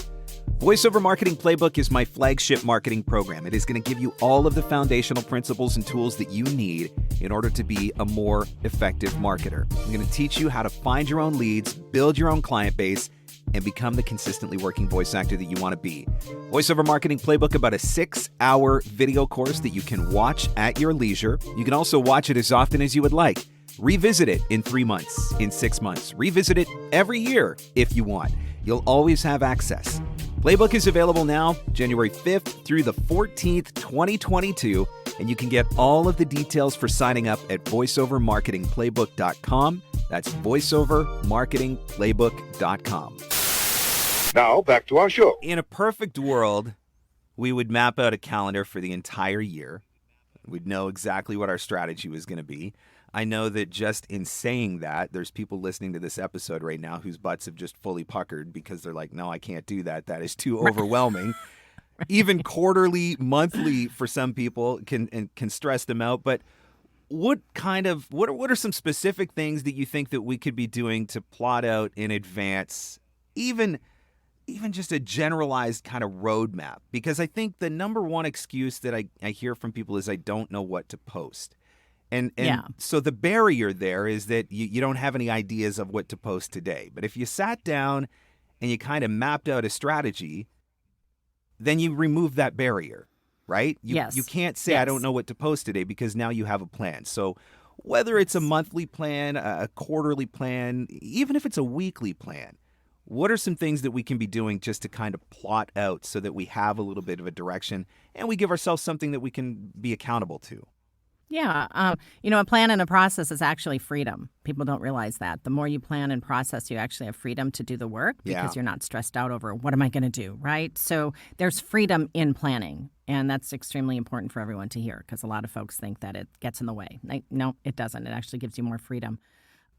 VoiceOver Marketing Playbook is my flagship marketing program. It is going to give you all of the foundational principles and tools that you need in order to be a more effective marketer. I'm going to teach you how to find your own leads, build your own client base, and become the consistently working voice actor that you want to be. VoiceOver Marketing Playbook, about a 6-hour video course that you can watch at your leisure. You can also watch it as often as you would like. Revisit it in 3 months, in 6 months. Revisit it every year if you want. You'll always have access. Playbook is available now, January 5th through the 14th, 2022, and you can get all of the details for signing up at voiceovermarketingplaybook.com. That's voiceovermarketingplaybook.com. Now, back to our show. In a perfect world, we would map out a calendar for the entire year. We'd know exactly what our strategy was going to be. I know that just in saying that, there's people listening to this episode right now whose butts have just fully puckered because they're like, no, I can't do that. That is too overwhelming. Even quarterly, monthly for some people can stress them out. But what are some specific things that you think that we could be doing to plot out in advance, even just a generalized kind of roadmap? Because I think the number one excuse that I hear from people is I don't know what to post. And so the barrier there is that you don't have any ideas of what to post today. But if you sat down and you kind of mapped out a strategy, then you remove that barrier, right? Yes. You can't say, Yes. I don't know what to post today, because now you have a plan. So whether it's a monthly plan, a quarterly plan, even if it's a weekly plan, what are some things that we can be doing just to kind of plot out so that we have a little bit of a direction and we give ourselves something that we can be accountable to? Yeah. A plan and a process is actually freedom. People don't realize that. The more you plan and process, you actually have freedom to do the work because you're not stressed out over what am I going to do, right? So there's freedom in planning, and that's extremely important for everyone to hear because a lot of folks think that it gets in the way. No, it doesn't. It actually gives you more freedom.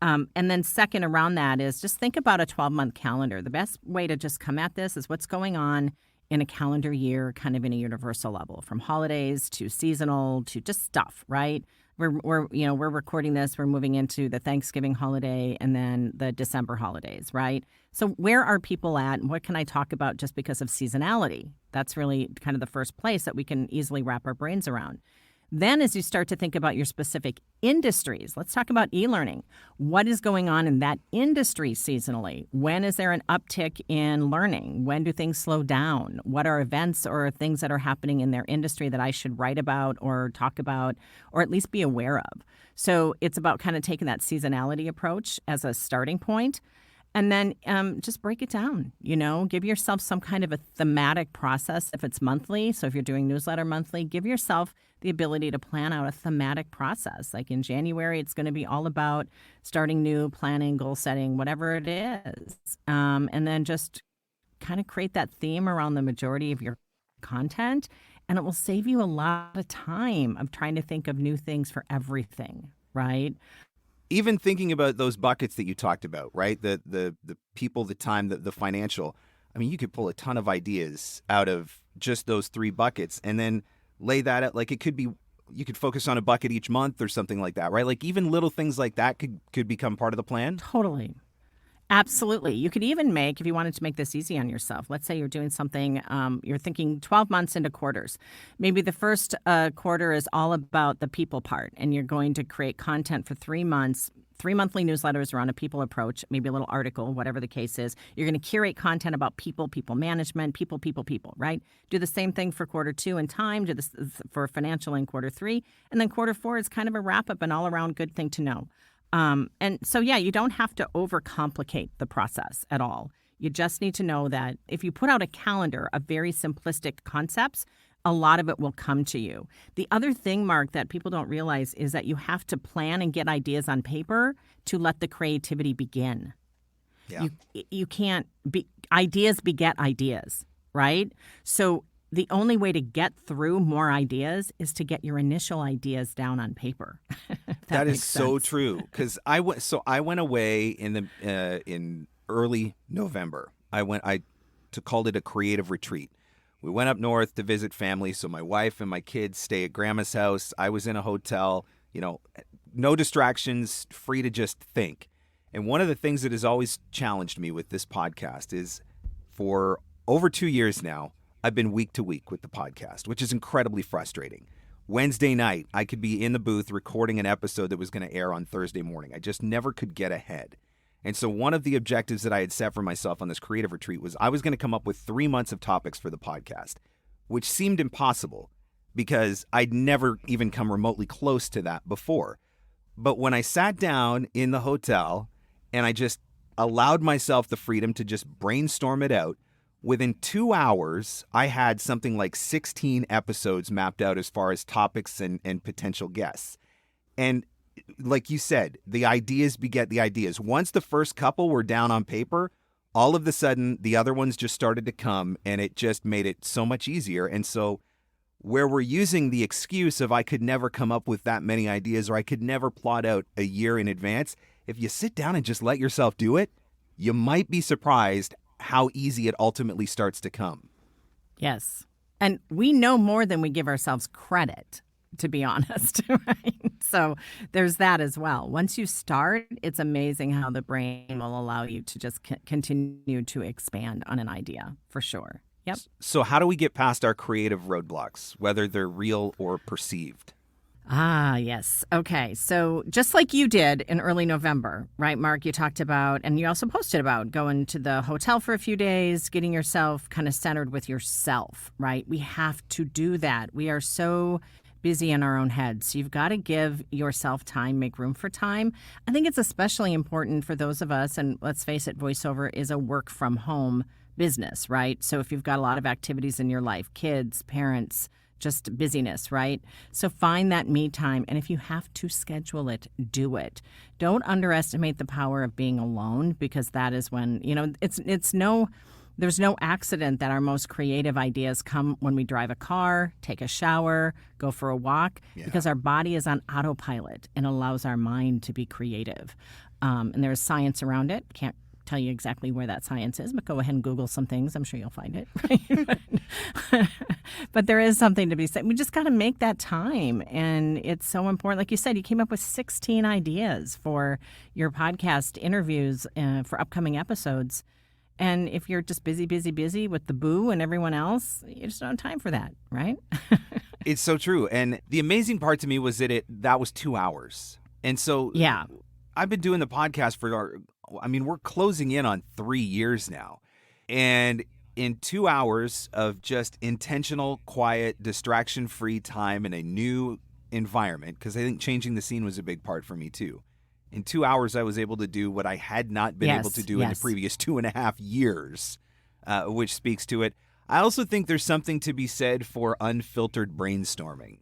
And then second around that is just think about a 12-month calendar. The best way to just come at this is what's going on in a calendar year, kind of in a universal level, from holidays to seasonal to just stuff, right? We're recording this, we're moving into the Thanksgiving holiday and then the December holidays, right? So where are people at and what can I talk about just because of seasonality? That's really kind of the first place that we can easily wrap our brains around. Then as you start to think about your specific industries, let's talk about e-learning. What is going on in that industry seasonally? When is there an uptick in learning? When do things slow down? What are events or things that are happening in their industry that I should write about or talk about or at least be aware of? So it's about kind of taking that seasonality approach as a starting point. And then just break it down, give yourself some kind of a thematic process if it's monthly. So if you're doing newsletter monthly, give yourself the ability to plan out a thematic process. Like in January, it's going to be all about starting new, planning, goal setting, whatever it is. And then just kind of create that theme around the majority of your content. And it will save you a lot of time of trying to think of new things for everything, right? Even thinking about those buckets that you talked about, right? The people, the time, the financial. I mean, you could pull a ton of ideas out of just those 3 buckets and then lay that out. Like it could be, you could focus on a bucket each month or something like that, right? Like even little things like that could become part of the plan. Totally. Absolutely. You could even make, if you wanted to make this easy on yourself, let's say you're doing something, you're thinking 12 months into quarters. Maybe the first quarter is all about the people part, and you're going to create content for 3 months, 3 monthly newsletters around a people approach, maybe a little article, whatever the case is. You're going to curate content about people management, people, right? Do the same thing for quarter 2 in time, do this for financial in quarter 3. And then quarter 4 is kind of a wrap up, an all around good thing to know. And so, yeah, you don't have to overcomplicate the process at all. You just need to know that if you put out a calendar of very simplistic concepts, a lot of it will come to you. The other thing, Mark, that people don't realize is that you have to plan and get ideas on paper to let the creativity begin. Yeah. You can't be, ideas beget ideas, right? So the only way to get through more ideas is to get your initial ideas down on paper. That is makes so sense. true. Because I went away in early November. I called it a creative retreat. We went up north to visit family. So my wife and my kids stay at grandma's house. I was in a hotel, no distractions, free to just think. And one of the things that has always challenged me with this podcast is for over 2 years now, I've been week to week with the podcast, which is incredibly frustrating. Wednesday night, I could be in the booth recording an episode that was going to air on Thursday morning. I just never could get ahead. And so one of the objectives that I had set for myself on this creative retreat was I was going to come up with 3 months of topics for the podcast, which seemed impossible because I'd never even come remotely close to that before. But when I sat down in the hotel and I just allowed myself the freedom to just brainstorm it out, within 2 hours, I had something like 16 episodes mapped out as far as topics and potential guests. And like you said, the ideas beget the ideas. Once the first couple were down on paper, all of a sudden the other ones just started to come, and it just made it so much easier. And so where we're using the excuse of I could never come up with that many ideas or I could never plot out a year in advance, if you sit down and just let yourself do it, you might be surprised how easy it ultimately starts to come. Yes. And we know more than we give ourselves credit, to be honest, right? So there's that as well. Once you start, it's amazing how the brain will allow you to just continue to expand on an idea, for sure. Yep. So how do we get past our creative roadblocks, whether they're real or perceived? Ah, yes. Okay. So just like you did in early November, right, Mark, you talked about, and you also posted about going to the hotel for a few days, getting yourself kind of centered with yourself, right? We have to do that. We are so busy in our own heads. You've got to give yourself time, make room for time. I think it's especially important for those of us, and let's face it, voiceover is a work from home business, right? So if you've got a lot of activities in your life, kids, parents, just busyness, right? So find that me time. And if you have to schedule it, do it. Don't underestimate the power of being alone, because that is when, there's no accident that our most creative ideas come when we drive a car, take a shower, go for a walk, because our body is on autopilot and allows our mind to be creative. And there's science around it. Can't tell you exactly where that science is, but go ahead and Google some things. I'm sure you'll find it. Right? But there is something to be said. We just got to make that time. And it's so important. Like you said, you came up with 16 ideas for your podcast interviews for upcoming episodes. And if you're just busy with the boo and everyone else, you just don't have time for that, right? It's so true. And the amazing part to me was that was 2 hours. And so yeah, I've been doing the podcast we're closing in on 3 years now. And in 2 hours of just intentional, quiet, distraction-free time in a new environment, because I think changing the scene was a big part for me too. In 2 hours, I was able to do what I had not been able to do in the previous 2.5 years, which speaks to it. I also think there's something to be said for unfiltered brainstorming.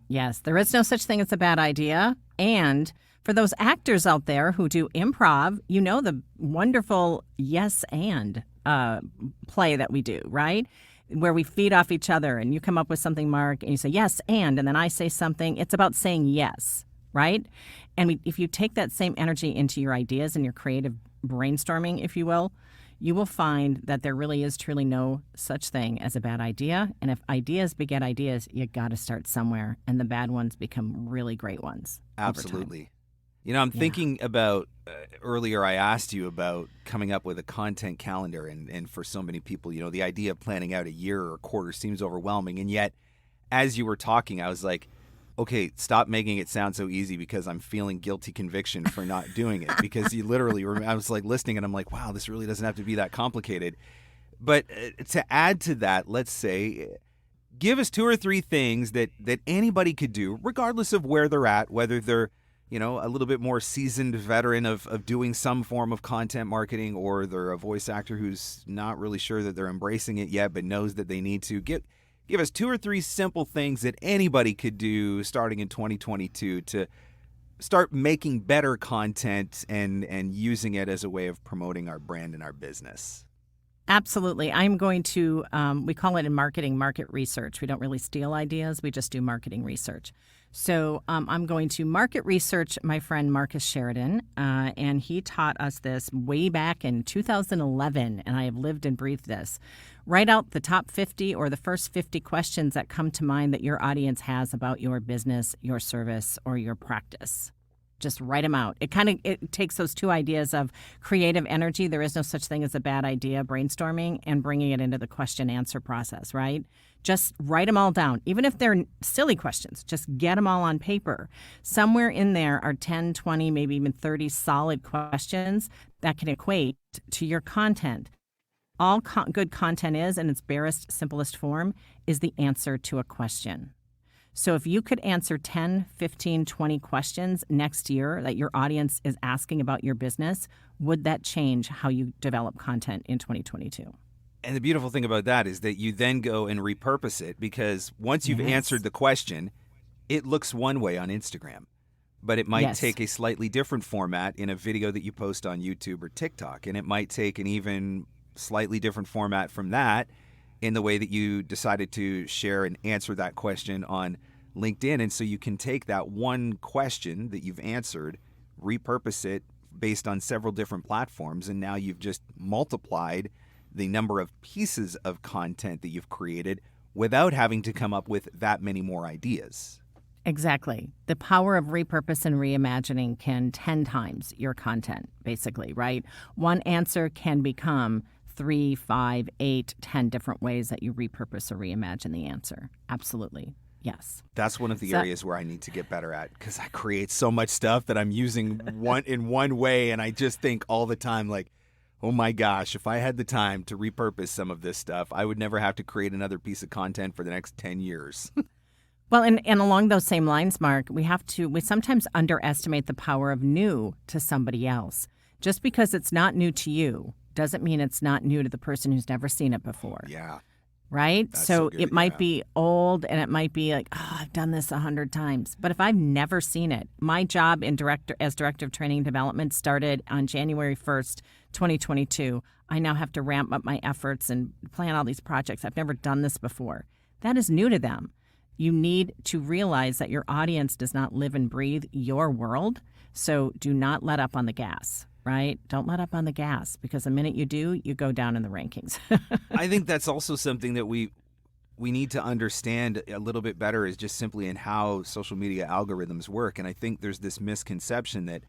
Yes, there is no such thing as a bad idea. And for those actors out there who do improv, you know the wonderful yes and play that we do, right? Where we feed off each other and you come up with something, Mark, and you say yes and then I say something. It's about saying yes, right? And if you take that same energy into your ideas and your creative brainstorming, if you will find that there really is truly no such thing as a bad idea. And if ideas beget ideas, you got to start somewhere. And the bad ones become really great ones. Absolutely. I'm thinking about, earlier I asked you about coming up with a content calendar. And for so many people, the idea of planning out a year or a quarter seems overwhelming. And yet, as you were talking, I was like, okay, stop making it sound so easy, because I'm feeling guilty conviction for not doing it. Because you literally, I was like listening and I'm like, wow, this really doesn't have to be that complicated. But to add to that, let's say, give us 2 or 3 things that anybody could do, regardless of where they're at, whether they're a little bit more seasoned veteran of doing some form of content marketing, or they're a voice actor who's not really sure that they're embracing it yet, but knows that they need to, give us 2 or 3 simple things that anybody could do starting in 2022 to start making better content and using it as a way of promoting our brand and our business. Absolutely. I'm going to, we call it in marketing, market research. We don't really steal ideas. We just do marketing research. So I'm going to market research my friend Marcus Sheridan, and he taught us this way back in 2011, and I have lived and breathed this. Write out the top 50 or the first 50 questions that come to mind that your audience has about your business, your service, or your practice. Just write them out. It takes those 2 ideas of creative energy. There is no such thing as a bad idea, brainstorming, and bringing it into the question answer process, right? Just write them all down. Even if they're silly questions, just get them all on paper. Somewhere in there are 10, 20, maybe even 30 solid questions that can equate to your content. All good content is, in its barest, simplest form, is the answer to a question. So if you could answer 10, 15, 20 questions next year that your audience is asking about your business, would that change how you develop content in 2022? And the beautiful thing about that is that you then go and repurpose it, because once you've answered the question, it looks one way on Instagram, but it might take a slightly different format in a video that you post on YouTube or TikTok. And it might take an even slightly different format from that in the way that you decided to share and answer that question on LinkedIn. And so you can take that one question that you've answered, repurpose it based on several different platforms, and now you've just multiplied the number of pieces of content that you've created without having to come up with that many more ideas. Exactly. The power of repurpose and reimagining can 10 times your content, basically, right? One answer can become 3, 5, 8, 10 different ways that you repurpose or reimagine the answer. Absolutely. Yes. That's one of the areas where I need to get better at, because I create so much stuff that I'm using in one way, and I just think all the time, like, oh my gosh, if I had the time to repurpose some of this stuff, I would never have to create another piece of content for the next 10 years. Well, and along those same lines, Mark, we sometimes underestimate the power of new to somebody else. Just because it's not new to you doesn't mean it's not new to the person who's never seen it before. Yeah. Right? That's so good, it might be old, and it might be like, oh, I've done this 100 times. But if I've never seen it, my job as Director of Training and Development started on January 1st, 2022. I now have to ramp up my efforts and plan all these projects. I've never done this before. That is new to them. You need to realize that your audience does not live and breathe your world. So do not let up on the gas. Right? Don't let up on the gas, because the minute you do, you go down in the rankings. I think that's also something that we need to understand a little bit better, is just simply in how social media algorithms work. And I think there's this misconception that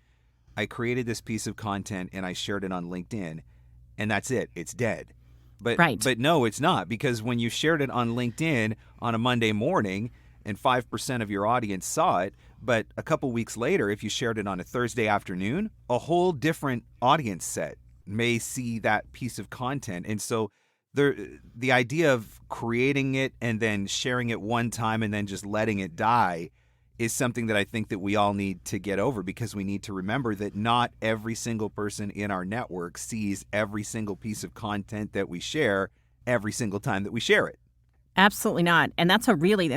I created this piece of content and I shared it on LinkedIn, and that's it. It's dead. But no, it's not, because when you shared it on LinkedIn on a Monday morning and 5% of your audience saw it, but a couple weeks later, if you shared it on a Thursday afternoon, a whole different audience set may see that piece of content. And so the idea of creating it and then sharing it one time and then just letting it die is something that I think that we all need to get over, because we need to remember that not every single person in our network sees every single piece of content that we share every single time that we share it. Absolutely not. And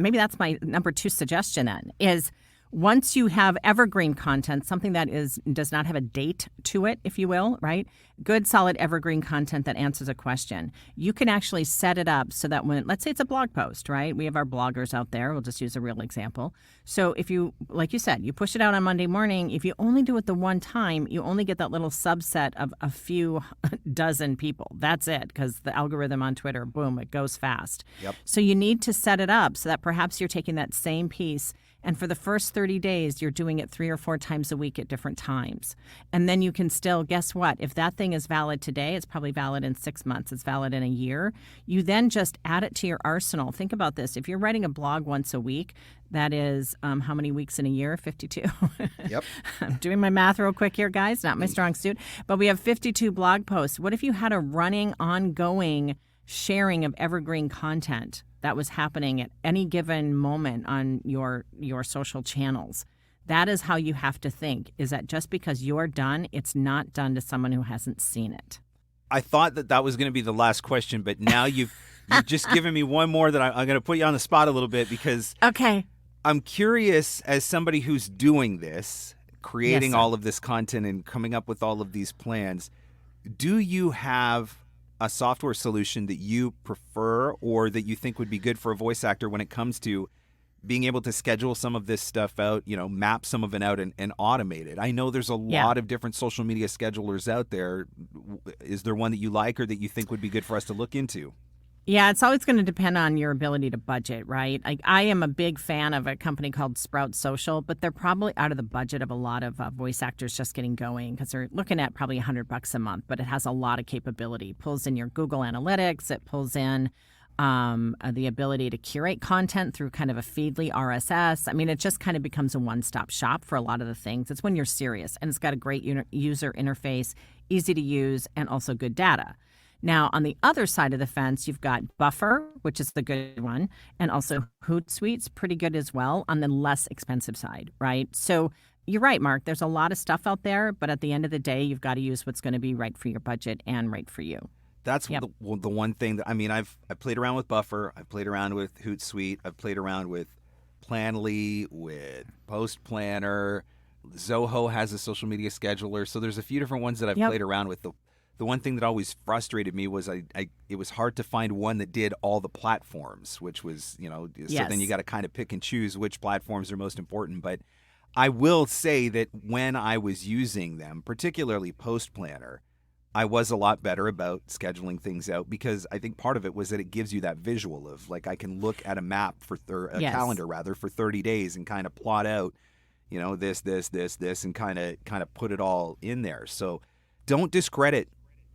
maybe that's my number 2 suggestion then, is once you have evergreen content, something that does not have a date to it, if you will, right? Good, solid evergreen content that answers a question. You can actually set it up so that when, let's say it's a blog post, right? We have our bloggers out there. We'll just use a real example. So if you, like you said, you push it out on Monday morning, if you only do it the one time, you only get that little subset of a few dozen people. That's it, because the algorithm on Twitter, boom, it goes fast. Yep. So you need to set it up so that perhaps you're taking that same piece, and for the first 30 days, you're doing it 3 or 4 times a week at different times. And then you can still, guess what? If that thing is valid today, it's probably valid in 6 months. It's valid in a year. You then just add it to your arsenal. Think about this. If you're writing a blog once a week, that is how many weeks in a year? 52. Yep. I'm doing my math real quick here, guys. Not my strong suit. But we have 52 blog posts. What if you had a running, ongoing sharing of evergreen content that was happening at any given moment on your social channels? That is how you have to think, is that just because you're done, it's not done to someone who hasn't seen it. I thought that was going to be the last question, but now you've just given me one more that I'm going to put you on the spot a little bit, because Okay. I'm curious, as somebody who's doing this, creating Yes, sir. all of this content and coming up with all of these plans, do you have a software solution that you prefer or that you think would be good for a voice actor when it comes to being able to schedule some of this stuff out, map some of it out and automate it? I know there's a lot of different social media schedulers out there. Is there one that you like or that you think would be good for us to look into? Yeah, it's always going to depend on your ability to budget, right? I am a big fan of a company called Sprout Social, but they're probably out of the budget of a lot of voice actors just getting going, because they're looking at probably $100 a month, but it has a lot of capability. It pulls in your Google Analytics. It pulls in the ability to curate content through kind of a Feedly RSS. I mean, it just kind of becomes a one-stop shop for a lot of the things. It's when you're serious, and it's got a great user interface, easy to use, and also good data. Now, on the other side of the fence, you've got Buffer, which is the good one, and also Hootsuite's pretty good as well on the less expensive side, right? So you're right, Mark. There's a lot of stuff out there, but at the end of the day, you've got to use what's going to be right for your budget and right for you. That's the one thing that, I've played around with Buffer. I've played around with Hootsuite. I've played around with Planly, with Post Planner. Zoho has a social media scheduler. So there's a few different ones that I've played around with. The one thing that always frustrated me was it was hard to find one that did all the platforms, which was, so then you got to kind of pick and choose which platforms are most important. But I will say that when I was using them, particularly Post Planner, I was a lot better about scheduling things out, because I think part of it was that it gives you that visual of, like, I can look at a map calendar rather for 30 days and kind of plot out, this, and kind of put it all in there. So don't discredit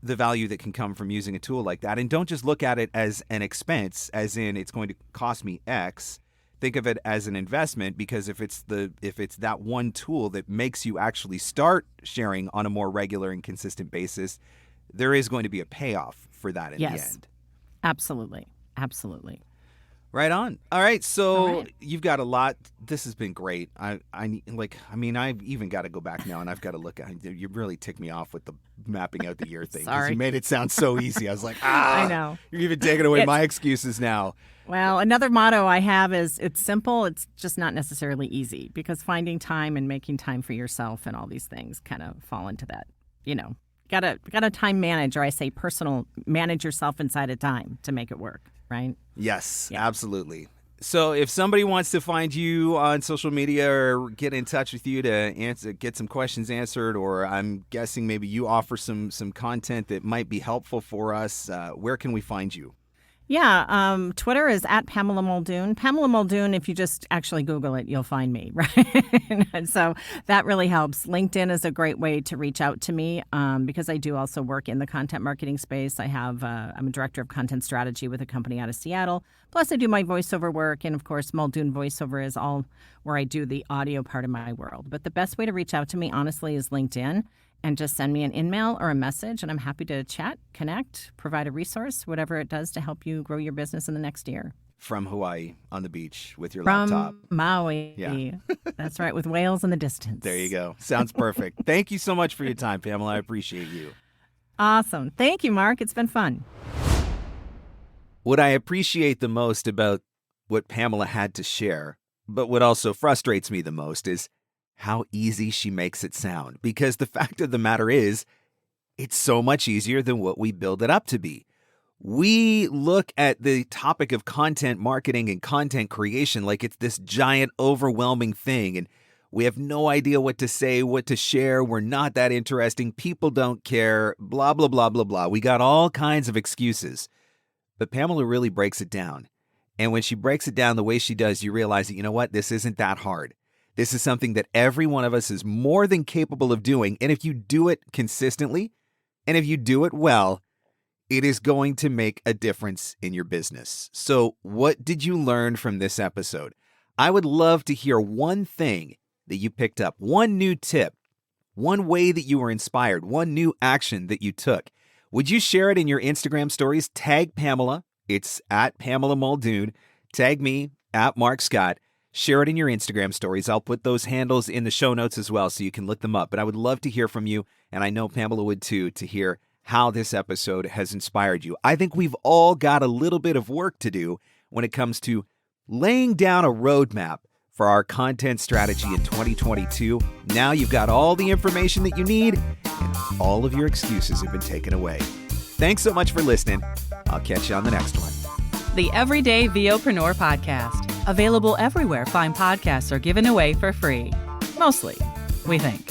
the value that can come from using a tool like that. And don't just look at it as an expense, as in it's going to cost me X. Think of it as an investment, because if it's that one tool that makes you actually start sharing on a more regular and consistent basis, there is going to be a payoff for that in the end. Absolutely. Absolutely. Right on. All right. So you've got a lot. This has been great. I've even got to go back now and I've got to look at, you really ticked me off with the mapping out the year thing. Sorry. You made it sound so easy. I was like, I know. You're even taking away my excuses now. Well, another motto I have is, it's simple. It's just not necessarily easy, because finding time and making time for yourself and all these things kind of fall into that, Got to time manage, or I say personal manage yourself inside of time to make it work. Right? Yes, absolutely. So if somebody wants to find you on social media or get in touch with you to get some questions answered, or I'm guessing maybe you offer some content that might be helpful for us, where can we find you? Yeah, Twitter is at Pamela Muldoon. Pamela Muldoon, if you just actually Google it, you'll find me, right? And so that really helps. LinkedIn is a great way to reach out to me, because I do also work in the content marketing space. I'm a director of content strategy with a company out of Seattle. Plus, I do my voiceover work, and of course, Muldoon Voiceover is all where I do the audio part of my world. But the best way to reach out to me, honestly, is LinkedIn. And just send me an email or a message, and I'm happy to chat, connect, provide a resource, whatever it does to help you grow your business in the next year. From Hawaii, on the beach, with your From laptop. Maui. Yeah. That's right, with whales in the distance. There you go. Sounds perfect. Thank you so much for your time, Pamela. I appreciate you. Awesome. Thank you, Mark. It's been fun. What I appreciate the most about what Pamela had to share, but what also frustrates me the most, is how easy she makes it sound. Because the fact of the matter is, it's so much easier than what we build it up to be. We look at the topic of content marketing and content creation like it's this giant, overwhelming thing, and we have no idea what to say, what to share. We're not that interesting. People don't care, blah, blah, blah, blah, blah. We got all kinds of excuses. But Pamela really breaks it down. And when she breaks it down the way she does, you realize that, you know what, this isn't that hard. This is something that every one of us is more than capable of doing. And if you do it consistently, and if you do it well, it is going to make a difference in your business. So what did you learn from this episode? I would love to hear one thing that you picked up, one new tip, one way that you were inspired, one new action that you took. Would you share it in your Instagram stories? Tag Pamela. It's at Pamela Muldoon. Tag me at Mark Scott. share it in your Instagram stories. I'll put those handles in the show notes as well so you can look them up. But I would love to hear from you, and I know Pamela would too, to hear how this episode has inspired you. I think we've all got a little bit of work to do when it comes to laying down a roadmap for our content strategy in 2022. Now you've got all the information that you need, and all of your excuses have been taken away. Thanks so much for listening. I'll catch you on the next one. The Everyday VOpreneur podcast. Available everywhere fine podcasts are given away for free. Mostly, we think.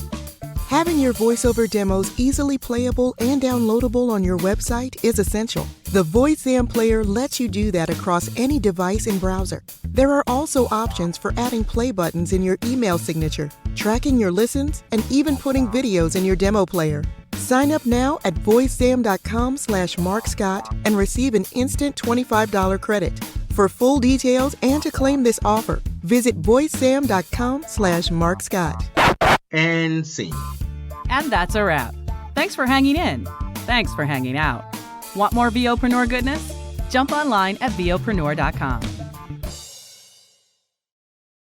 Having your voiceover demos easily playable and downloadable on your website is essential. The VoiceZam player lets you do that across any device and browser. There are also options for adding play buttons in your email signature, tracking your listens, and even putting videos in your demo player. Sign up now at voicezam.com/MarkScott and receive an instant $25 credit. For full details and to claim this offer, visit voicezam.com/MarkScott. And scene. And that's a wrap. Thanks for hanging in. Thanks for hanging out. Want more VOpreneur goodness? Jump online at VOpreneur.com.